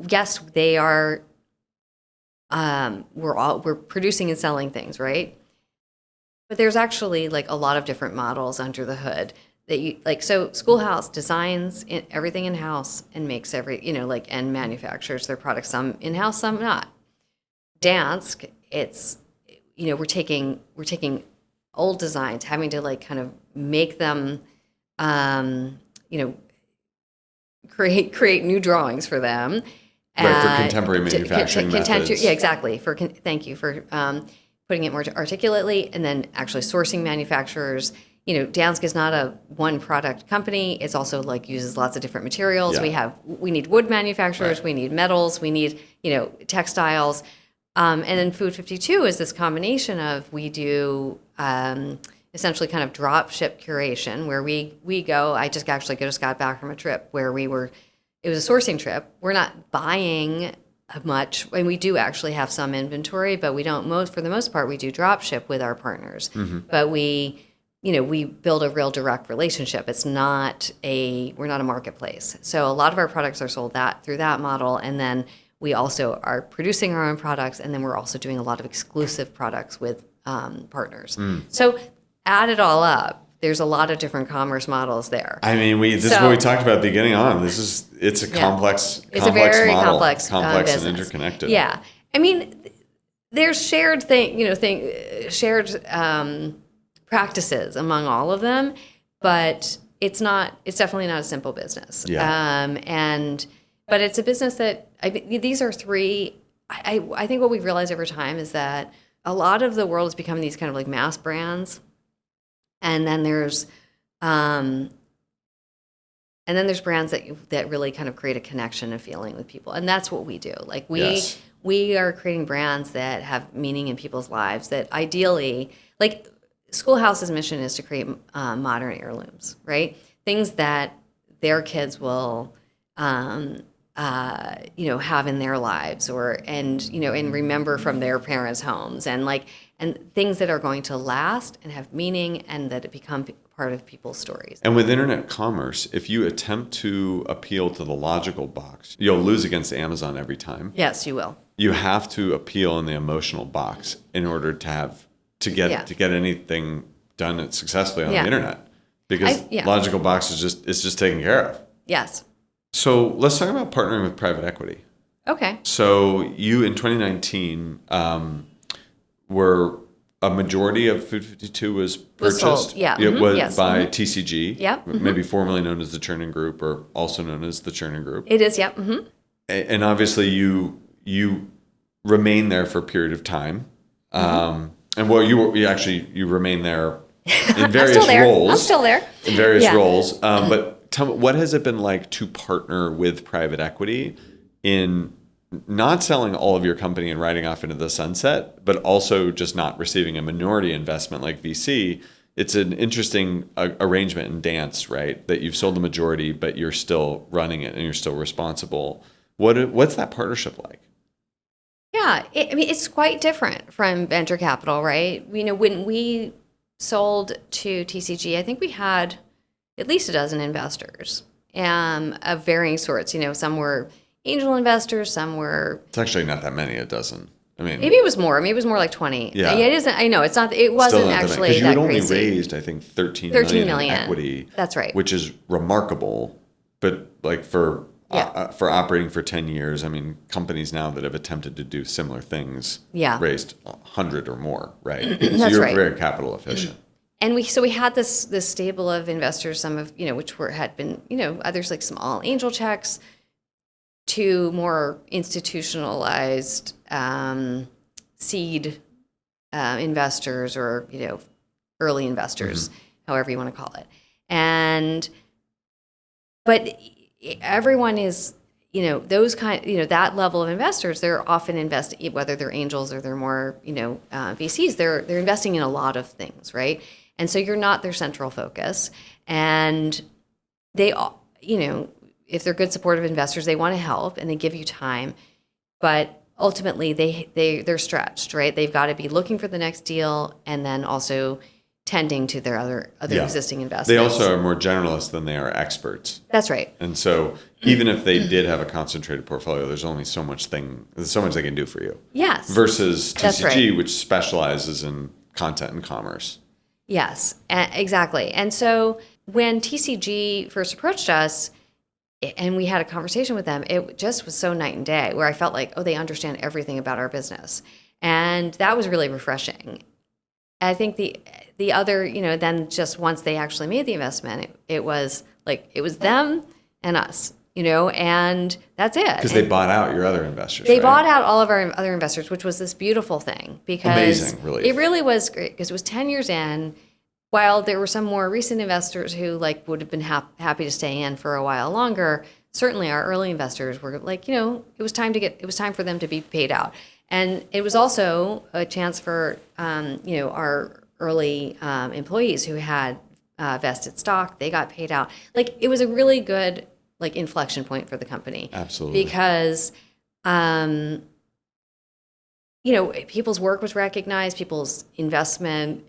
yes, they are, we're producing and selling things, right? But there's actually a lot of different models under the hood that you so Schoolhouse designs everything in-house and makes and manufactures their products, some in-house, some not. Dansk, it's, we're taking old designs, having to kind of make them, create new drawings for them. Right, for contemporary manufacturing methods. Yeah, exactly. Thank you for putting it more articulately, and then actually sourcing manufacturers. Dansk is not a one product company. It's also uses lots of different materials. Yeah. We need wood manufacturers, we need metals, we need textiles, and then Food52 is this combination of we do essentially kind of drop ship curation where we go. I just got back from a trip where we were it was a sourcing trip. We're not buying much, and we do actually have some inventory, but we don't. For the most part, we do drop ship with our partners. But we build a real direct relationship. We're not a marketplace. So a lot of our products are sold through that model, and then we also are producing our own products, and then we're also doing a lot of exclusive products with partners. So add it all up, there's a lot of different commerce models there. I mean, this is what we talked about at the beginning on. It's a complex a very model, complex and interconnected. Yeah, I mean, there's shared practices among all of them, but it's definitely not a simple business. But it's a business that these are three. I think what we've realized over time is that a lot of the world has become these kind of like mass brands. And then there's brands that really kind of create a connection, a feeling with people, and that's what we do. Like we are creating brands that have meaning in people's lives. That ideally, like Schoolhouse's mission is to create modern heirlooms, right? Things that their kids will, have in their lives, and remember from their parents' homes, and things that are going to last and have meaning, and that it become part of people's stories. And with internet commerce, if you attempt to appeal to the logical box, you'll lose against Amazon every time. Yes, you will. You have to appeal in the emotional box in order to get anything done successfully on the internet, because logical box is just taken care of. Yes. So let's talk about partnering with private equity. Okay. So you in 2019 were a majority of Food52 was purchased. Sold. Yeah. It was yes. by TCG. Yep. Maybe formerly known as the Chernin Group, or also known as the Chernin Group. It is. Yep. And obviously you remain there for a period of time. And you remain there in various roles. I'm still there. In various roles. But tell me, what has it been like to partner with private equity in not selling all of your company and riding off into the sunset, but also just not receiving a minority investment like VC? It's an interesting arrangement and dance, right? That you've sold the majority, but you're still running it and you're still responsible. What's that partnership like? Yeah, it's quite different from venture capital, right? When we sold to TCG, I think we had at least a dozen investors of varying sorts. Some were angel investors, some were... It's actually not that many, a dozen. I mean, maybe it was more. Maybe it was more like 20. Yeah, it isn't. I know it's not. It wasn't actually because you had only crazy. raised, I think, 13 million in equity. That's right. Which is remarkable, but like for operating for 10 years, I mean, companies now that have attempted to do similar things raised 100 or more, right? So you're very capital efficient. And we had this stable of investors, some of which had been others like small angel checks, to more institutionalized seed investors, or early investors, however you want to call it. But everyone is those that level of investors. They're often investing, whether they're angels or they're more VCs. They're investing in a lot of things, right? And so you're not their central focus, and they if they're good supportive investors, they want to help and they give you time, but ultimately they're stretched, right? They've got to be looking for the next deal and then also tending to their other existing investments. They also are more generalists than they are experts. That's right. And so even if they did have a concentrated portfolio, there's only so much they can do for you. Yes. Versus TCG, which specializes in content and commerce. Yes, exactly. And so when TCG first approached us, and we had a conversation with them, it just was so night and day, where I felt like, they understand everything about our business. And that was really refreshing. I think the other, then just once they actually made the investment, it was them and us, and that's it. Because they bought out your other investors, They bought out all of our other investors, which was this beautiful thing. Because amazing, really. It really was great, because it was 10 years in. While there were some more recent investors who would have been happy to stay in for a while longer, certainly our early investors were it was time for them to be paid out. And it was also a chance for our early employees who had vested stock. They got paid out. It was a really good like inflection point for the company. Absolutely. Because, people's work was recognized, people's investment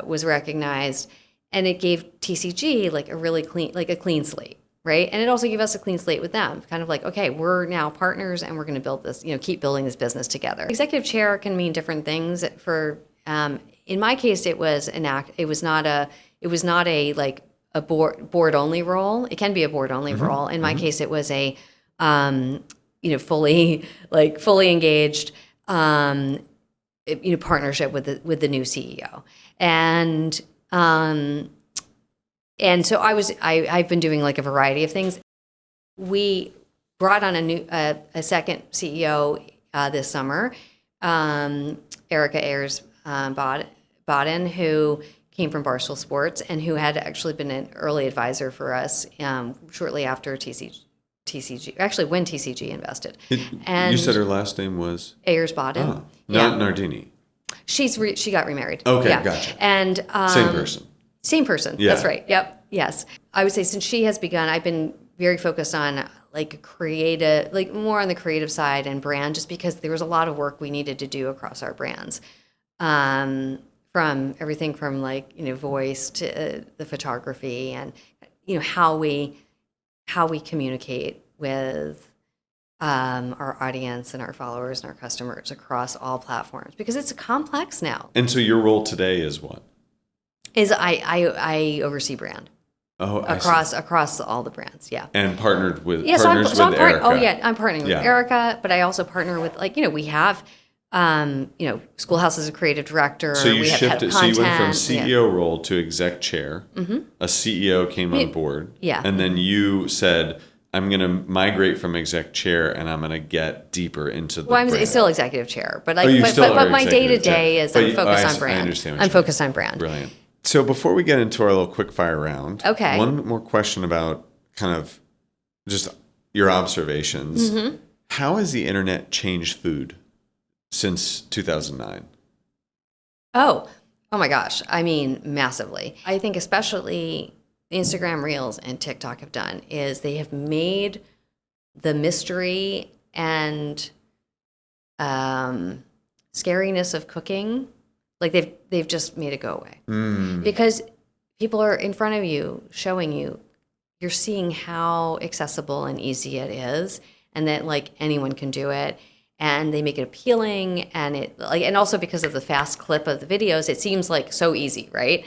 was recognized, and it gave TCG like a really clean slate, right? And it also gave us a clean slate with them, kind of like, okay, we're now partners and we're going to build this, keep building this business together. Executive chair can mean different things. In my case, it was not a like a board only role. It can be a board only role. In my case, it was a fully engaged partnership with the new CEO. And so I've been doing like a variety of things. We brought on a second CEO this summer, Erica Ayers Bodden, who came from Barstool Sports and who had actually been an early advisor for us shortly after TCG, actually when TCG invested. And you said her last name was? Ayers Bodden. Oh, not Nardini. She got remarried. Okay, yeah. Gotcha. And Same person. Yeah. That's right. Yep. Yes. I would say since she has begun, I've been very focused on more on the creative side and brand, just because there was a lot of work we needed to do across our brands. From everything from voice to the photography and how we communicate with our audience and our followers and our customers across all platforms, because it's complex now. And so your role today is what? I oversee brand. Oh, across all the brands, yeah. And partnered with Erica. Oh yeah, I'm partnering with Erica, but I also partner with we have Schoolhouse as a creative director. So you shifted. So you went from CEO role to exec chair. Mm-hmm. A CEO came on board. Yeah. And then you said, I'm going to migrate from exec chair and I'm going to get deeper into the brand. I'm still executive chair, but but my day to day is I'm focused on brand. I understand. I'm focused on brand. Brilliant. So before we get into our little quick fire round, okay. One more question about kind of just your observations. Mm-hmm. How has the internet changed food since 2009? Oh my gosh. I mean, massively. I think especially Instagram Reels and TikTok have done is they have made the mystery and scariness of cooking, they've just made it go away. Because people are in front of you, showing you, you're seeing how accessible and easy it is, and that anyone can do it. And they make it appealing, and also because of the fast clip of the videos, it seems so easy, right?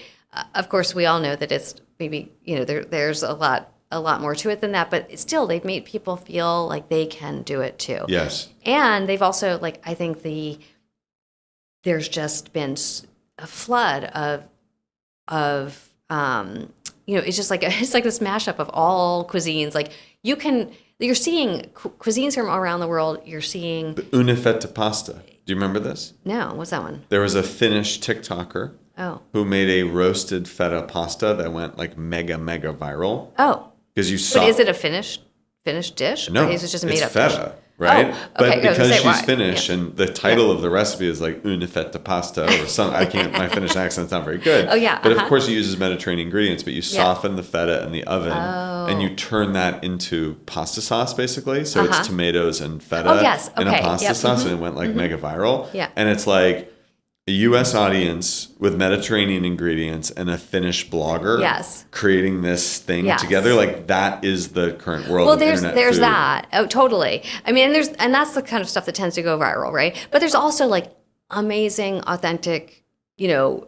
Of course, we all know that it's maybe there's a lot more to it than that, but still, they've made people feel like they can do it too. Yes, and they've also I think there's just been a flood of it's just it's this mashup of all cuisines. You're seeing cuisines from around the world. You're seeing the unefficient pasta. Do you remember this? No, what's that one? There was a Finnish TikToker who made a roasted feta pasta that went mega viral. Oh, because you saw. But is it a Finnish dish? No, or is it just a made up feta. dish? Right? Oh, okay. But because she's why? Finnish and the title of the recipe is unefficient pasta or some, my Finnish accent's not very good. Oh, yeah. But of course it uses Mediterranean ingredients, but you soften the feta in the oven and you turn that into pasta sauce basically. So it's tomatoes and feta in a pasta sauce and it went mega viral. Yeah. And it's a U.S. audience with Mediterranean ingredients and a Finnish blogger creating this thing together. That is the current world of internet there's food. that. Oh, totally. I mean, and that's the kind of stuff that tends to go viral, right? But there's also amazing, authentic, cooking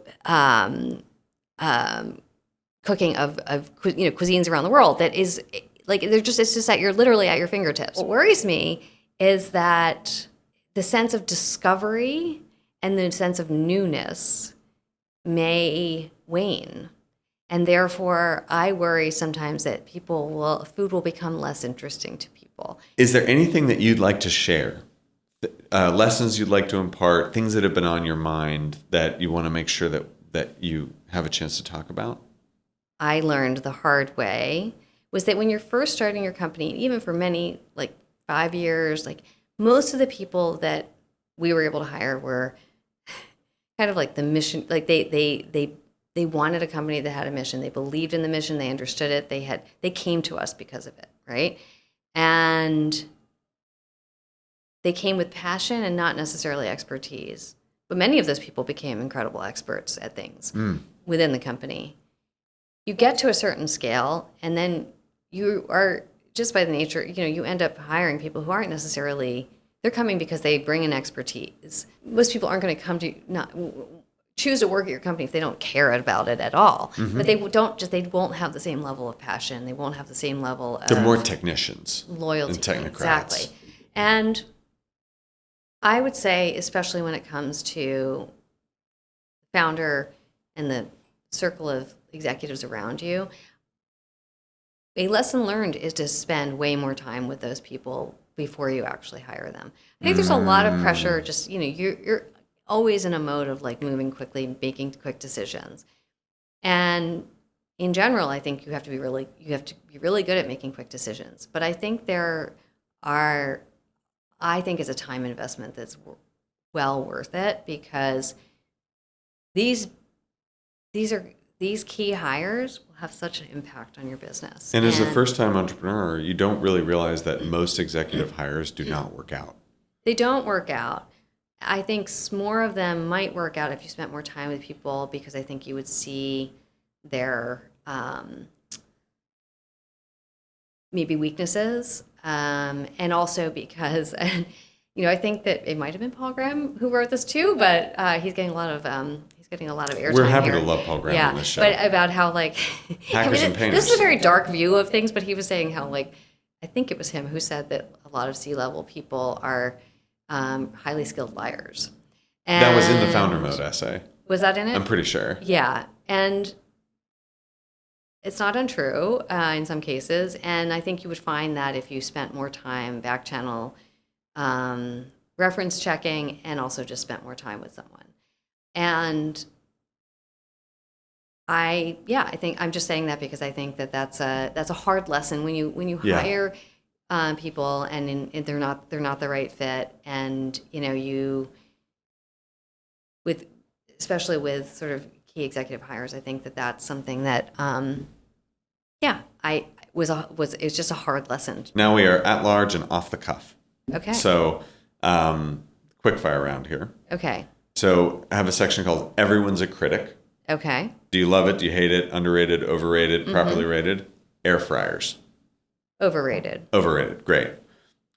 of cuisines around the world that is it's just that you're literally at your fingertips. What worries me is that the sense of discovery and the sense of newness may wane. And therefore, I worry sometimes that food will become less interesting to people. Is there anything that you'd like to share? Lessons you'd like to impart, things that have been on your mind that you want to make sure that you have a chance to talk about? I learned the hard way was that when you're first starting your company, even for many, 5 years, most of the people that we were able to hire were kind of the mission, they wanted a company that had a mission. They believed in the mission. They understood it. They came to us because of it, right? And they came with passion and not necessarily expertise. But many of those people became incredible experts at things within the company. You get to a certain scale, and then you are, just by the nature, you end up hiring people who aren't necessarily, they're coming because they bring in expertise. Most people aren't going to come to choose to work at your company if they don't care about it at all. But they won't have the same level of passion. They won't have the same level of They're more technicians. Loyalty. And technocrats. Exactly. And I would say, especially when it comes to the founder and the circle of executives around you, a lesson learned is to spend way more time with those people before you actually hire them. I think there's a lot of pressure. Just you're always in a mode of like moving quickly, making quick decisions, and in general, I think you have to be really good at making quick decisions. But I think it's a time investment that's well worth it, because these key hires will have such an impact on your business. And as a first-time entrepreneur, you don't really realize that most executive hires do not work out. They don't work out. I think more of them might work out if you spent more time with people, because I think you would see their maybe weaknesses, and also because, I think that it might have been Paul Graham who wrote this too, but he's getting a lot of airtime. We're happy here. to love Paul Graham on this show. But about how hackers and painters. This is a very dark view of things, but he was saying how I think it was him who said that a lot of C-level people are highly skilled liars. And that was in the Founder Mode essay. Was that in it? I'm pretty sure. Yeah, and it's not untrue in some cases, and I think you would find that if you spent more time back channel reference checking, and also just spent more time with someone. And I think I'm just saying that because I think that that's a hard lesson when you hire people and they're not the right fit, and especially with sort of key executive hires, I think that that's something that it's just a hard lesson. Now we are at large and off the cuff. Okay. So quick fire round here. Okay. So I have a section called Everyone's a Critic. Okay. Do you love it? Do you hate it? Underrated, overrated, properly rated? Air fryers. Overrated. Overrated. Great.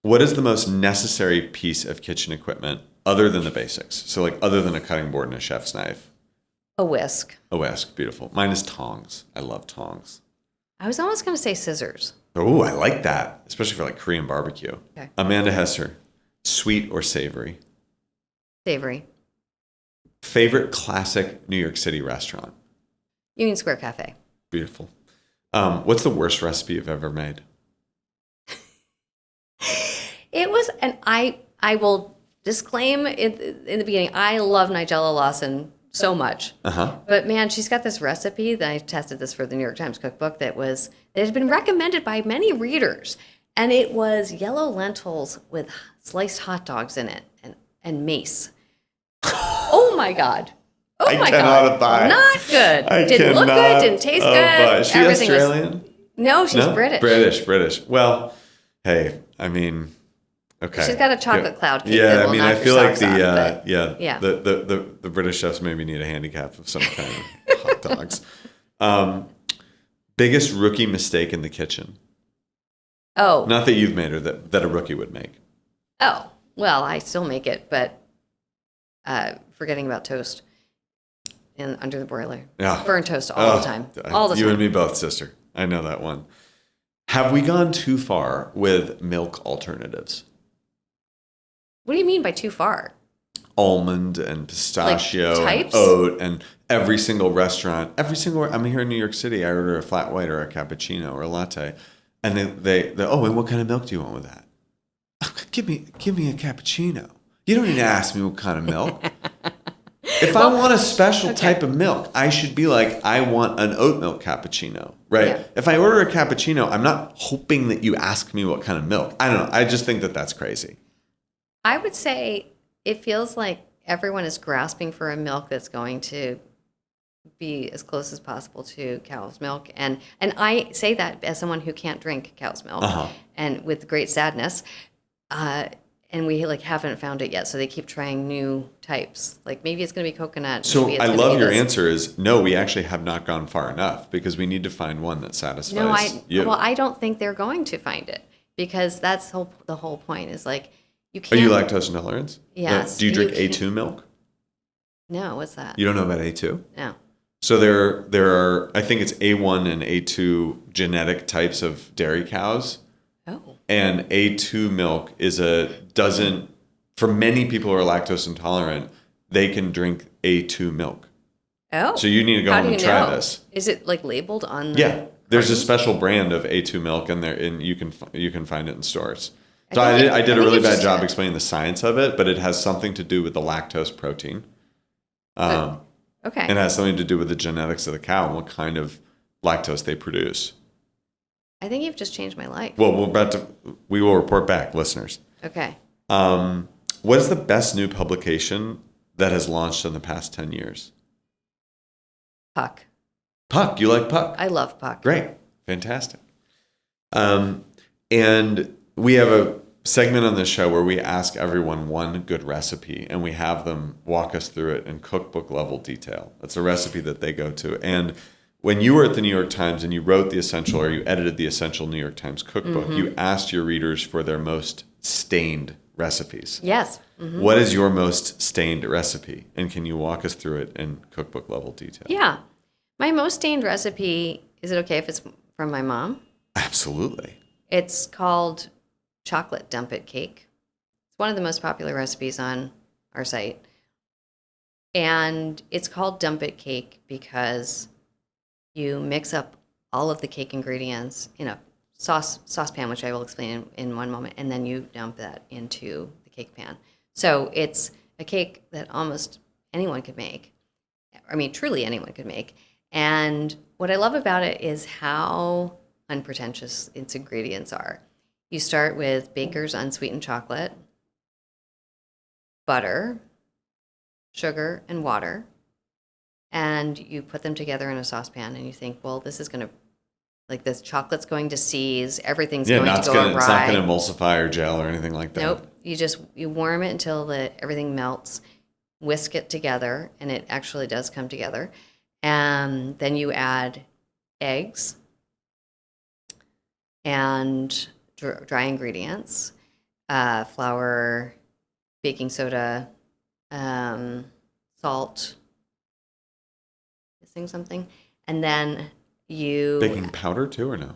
What is the most necessary piece of kitchen equipment other than the basics? So other than a cutting board and a chef's knife. A whisk. A whisk. Beautiful. Mine is tongs. I love tongs. I was almost going to say scissors. Oh, I like that, especially for Korean barbecue. Okay. Amanda Hesser, sweet or savory? Savory. Favorite classic New York City restaurant? Union Square Cafe. Beautiful. What's the worst recipe you've ever made? It was, and I will disclaim in the beginning, I love Nigella Lawson so much. But man, she's got this recipe that I tested this for the New York Times Cookbook that had been recommended by many readers. And it was yellow lentils with sliced hot dogs in it and mace. Oh my God. Oh my God. Abide. Not good. Didn't look good, didn't taste good. Is she Australian? No, she's British. British. Well, hey, I mean, okay. She's got a chocolate cloud cake. Yeah, I mean, I feel like the British chefs maybe need a handicap of some kind of hot dogs. Biggest rookie mistake in the kitchen? Oh. Not that you've made or that a rookie would make. Oh, well, I still make it, but forgetting about toast under the broiler. Yeah. Burn toast all the time. All the time. You and me both, sister. I know that one. Have we gone too far with milk alternatives? What do you mean by too far? Almond and pistachio and oat, and every single restaurant, I'm here in New York City, I order a flat white or a cappuccino or a latte, and and what kind of milk do you want with that? Give me a cappuccino. You don't need to ask me what kind of milk. If I want a special type of milk, I should be like, I want an oat milk cappuccino, right? Yeah. If I order a cappuccino, I'm not hoping that you ask me what kind of milk. I don't know. I just think that that's crazy. I would say it feels like everyone is grasping for a milk that's going to be as close as possible to cow's milk. And I say that as someone who can't drink cow's milk, and with great sadness. And we haven't found it yet, so they keep trying new types. Like maybe it's going to be coconut. So maybe it's I gonna love be your this. answer is no. We actually have not gone far enough because we need to find one that satisfies you. Well, I don't think they're going to find it because that's the whole point. Is like you Are can't. you lactose intolerant? Yes. Do you drink can't- A2 milk? No, what's that? You don't know about A2? No. So there are, I think it's A1 and A2 genetic types of dairy cows. Oh. And A2 milk doesn't, for many people who are lactose intolerant, they can drink A2 milk. Oh. So you need to go home and try this. Is it labeled on the Yeah. There's a carton? special brand of A2 milk and you can find it in stores. So I I did a really bad job just- explaining the science of it, but it has something to do with the lactose protein. Okay. And it has something to do with the genetics of the cow and what kind of lactose they produce. I think you've just changed my life. Well, we will report back, listeners. Okay. What is the best new publication that has launched in the past 10 years? Puck. Puck. You like Puck? I love Puck. Great. Fantastic. And we have a segment on this show where we ask everyone one good recipe and we have them walk us through it in cookbook level detail. That's a recipe that they go to. And when you were at the New York Times and you wrote the essential or you edited the essential New York Times cookbook, you asked your readers for their most stained recipes. Yes. Mm-hmm. What is your most stained recipe? And can you walk us through it in cookbook level detail? Yeah. My most stained recipe, is it okay if it's from my mom? Absolutely. It's called chocolate dump it cake. It's one of the most popular recipes on our site. And it's called dump it cake because you mix up all of the cake ingredients in a saucepan, which I will explain in one moment, and then you dump that into the cake pan. So it's a cake that almost anyone could make. I mean, truly anyone could make. And what I love about it is how unpretentious its ingredients are. You start with Baker's unsweetened chocolate, butter, sugar, and water, and you put them together in a saucepan, and you think, well, this is going to, this chocolate's going to seize, everything's going to go awry. It's not going to emulsify or gel or anything like that. Nope. You warm it until everything melts, whisk it together, and it actually does come together. And then you add eggs and dry ingredients, flour, baking soda, salt, missing something. And then Baking powder too or no?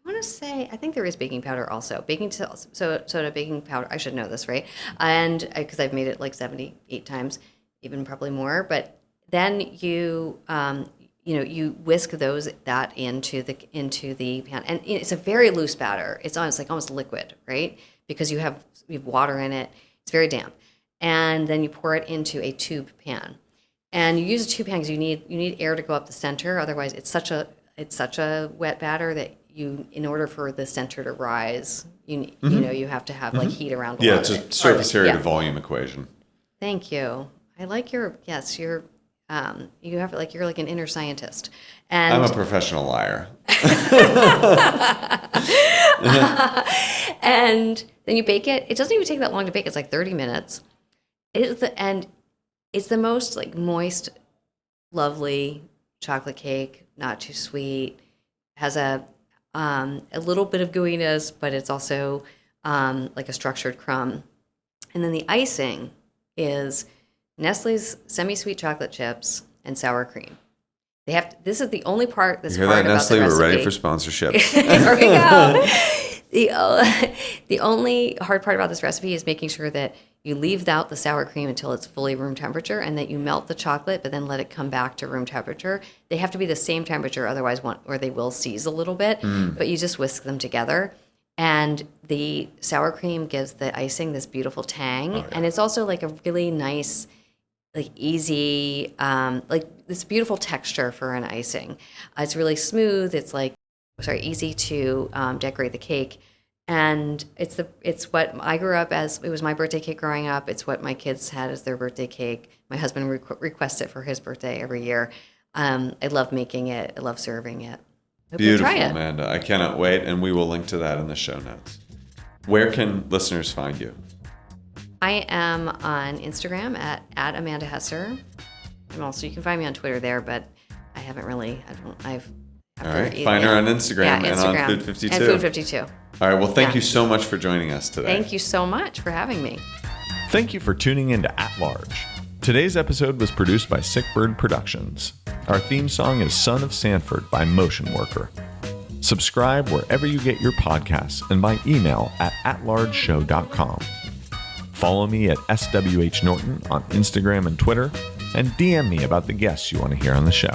I want to say, I think there is baking powder also. Baking soda, baking powder. I should know this, right? And because I've made it 78 times, even probably more. But then you whisk that into the pan, and it's a very loose batter. It's almost liquid, right? Because you have water in it. It's very damp, and then you pour it into a tube pan, and you use a tube pan because you need air to go up the center. Otherwise, it's such a wet batter that in order for the center to rise, you have to have heat around. Yeah, it's a surface area to volume equation. Thank you. I like you have you're like an inner scientist. And I'm a professional liar. And then you bake it. It doesn't even take that long to bake. It's 30 minutes. And it's the most moist, lovely chocolate cake, not too sweet. Has a little bit of gooiness, but it's also like a structured crumb. And then the icing is Nestle's semi-sweet chocolate chips and sour cream. This is the only part that's hard about the recipe. Nestle, we're ready for sponsorships. There we go. The only hard part about this recipe is making sure that you leave out the sour cream until it's fully room temperature, and that you melt the chocolate, but then let it come back to room temperature. They have to be the same temperature, otherwise or they will seize a little bit, but you just whisk them together. And the sour cream gives the icing this beautiful tang, and it's also a really nice, easy, this beautiful texture for an icing. It's really smooth. It's easy to decorate the cake. And it's what I grew up as. It was my birthday cake growing up. It's what my kids had as their birthday cake. My husband requests it for his birthday every year. I love making it. I love serving it. Hope Beautiful, you try it. Amanda. I cannot wait, and we will link to that in the show notes. Where can listeners find you? I am on Instagram at Amanda Hesser. And also, you can find me on Twitter there, but I haven't really, I've All right. Find her on Instagram, and on Food52. And Food52. All right. Well, thank you so much for joining us today. Thank you so much for having me. Thank you for tuning in to At Large. Today's episode was produced by Sick Bird Productions. Our theme song is Son of Sanford by Motion Worker. Subscribe wherever you get your podcasts and by email at atlargeshow.com. Follow me at SWH Norton on Instagram and Twitter, and DM me about the guests you want to hear on the show.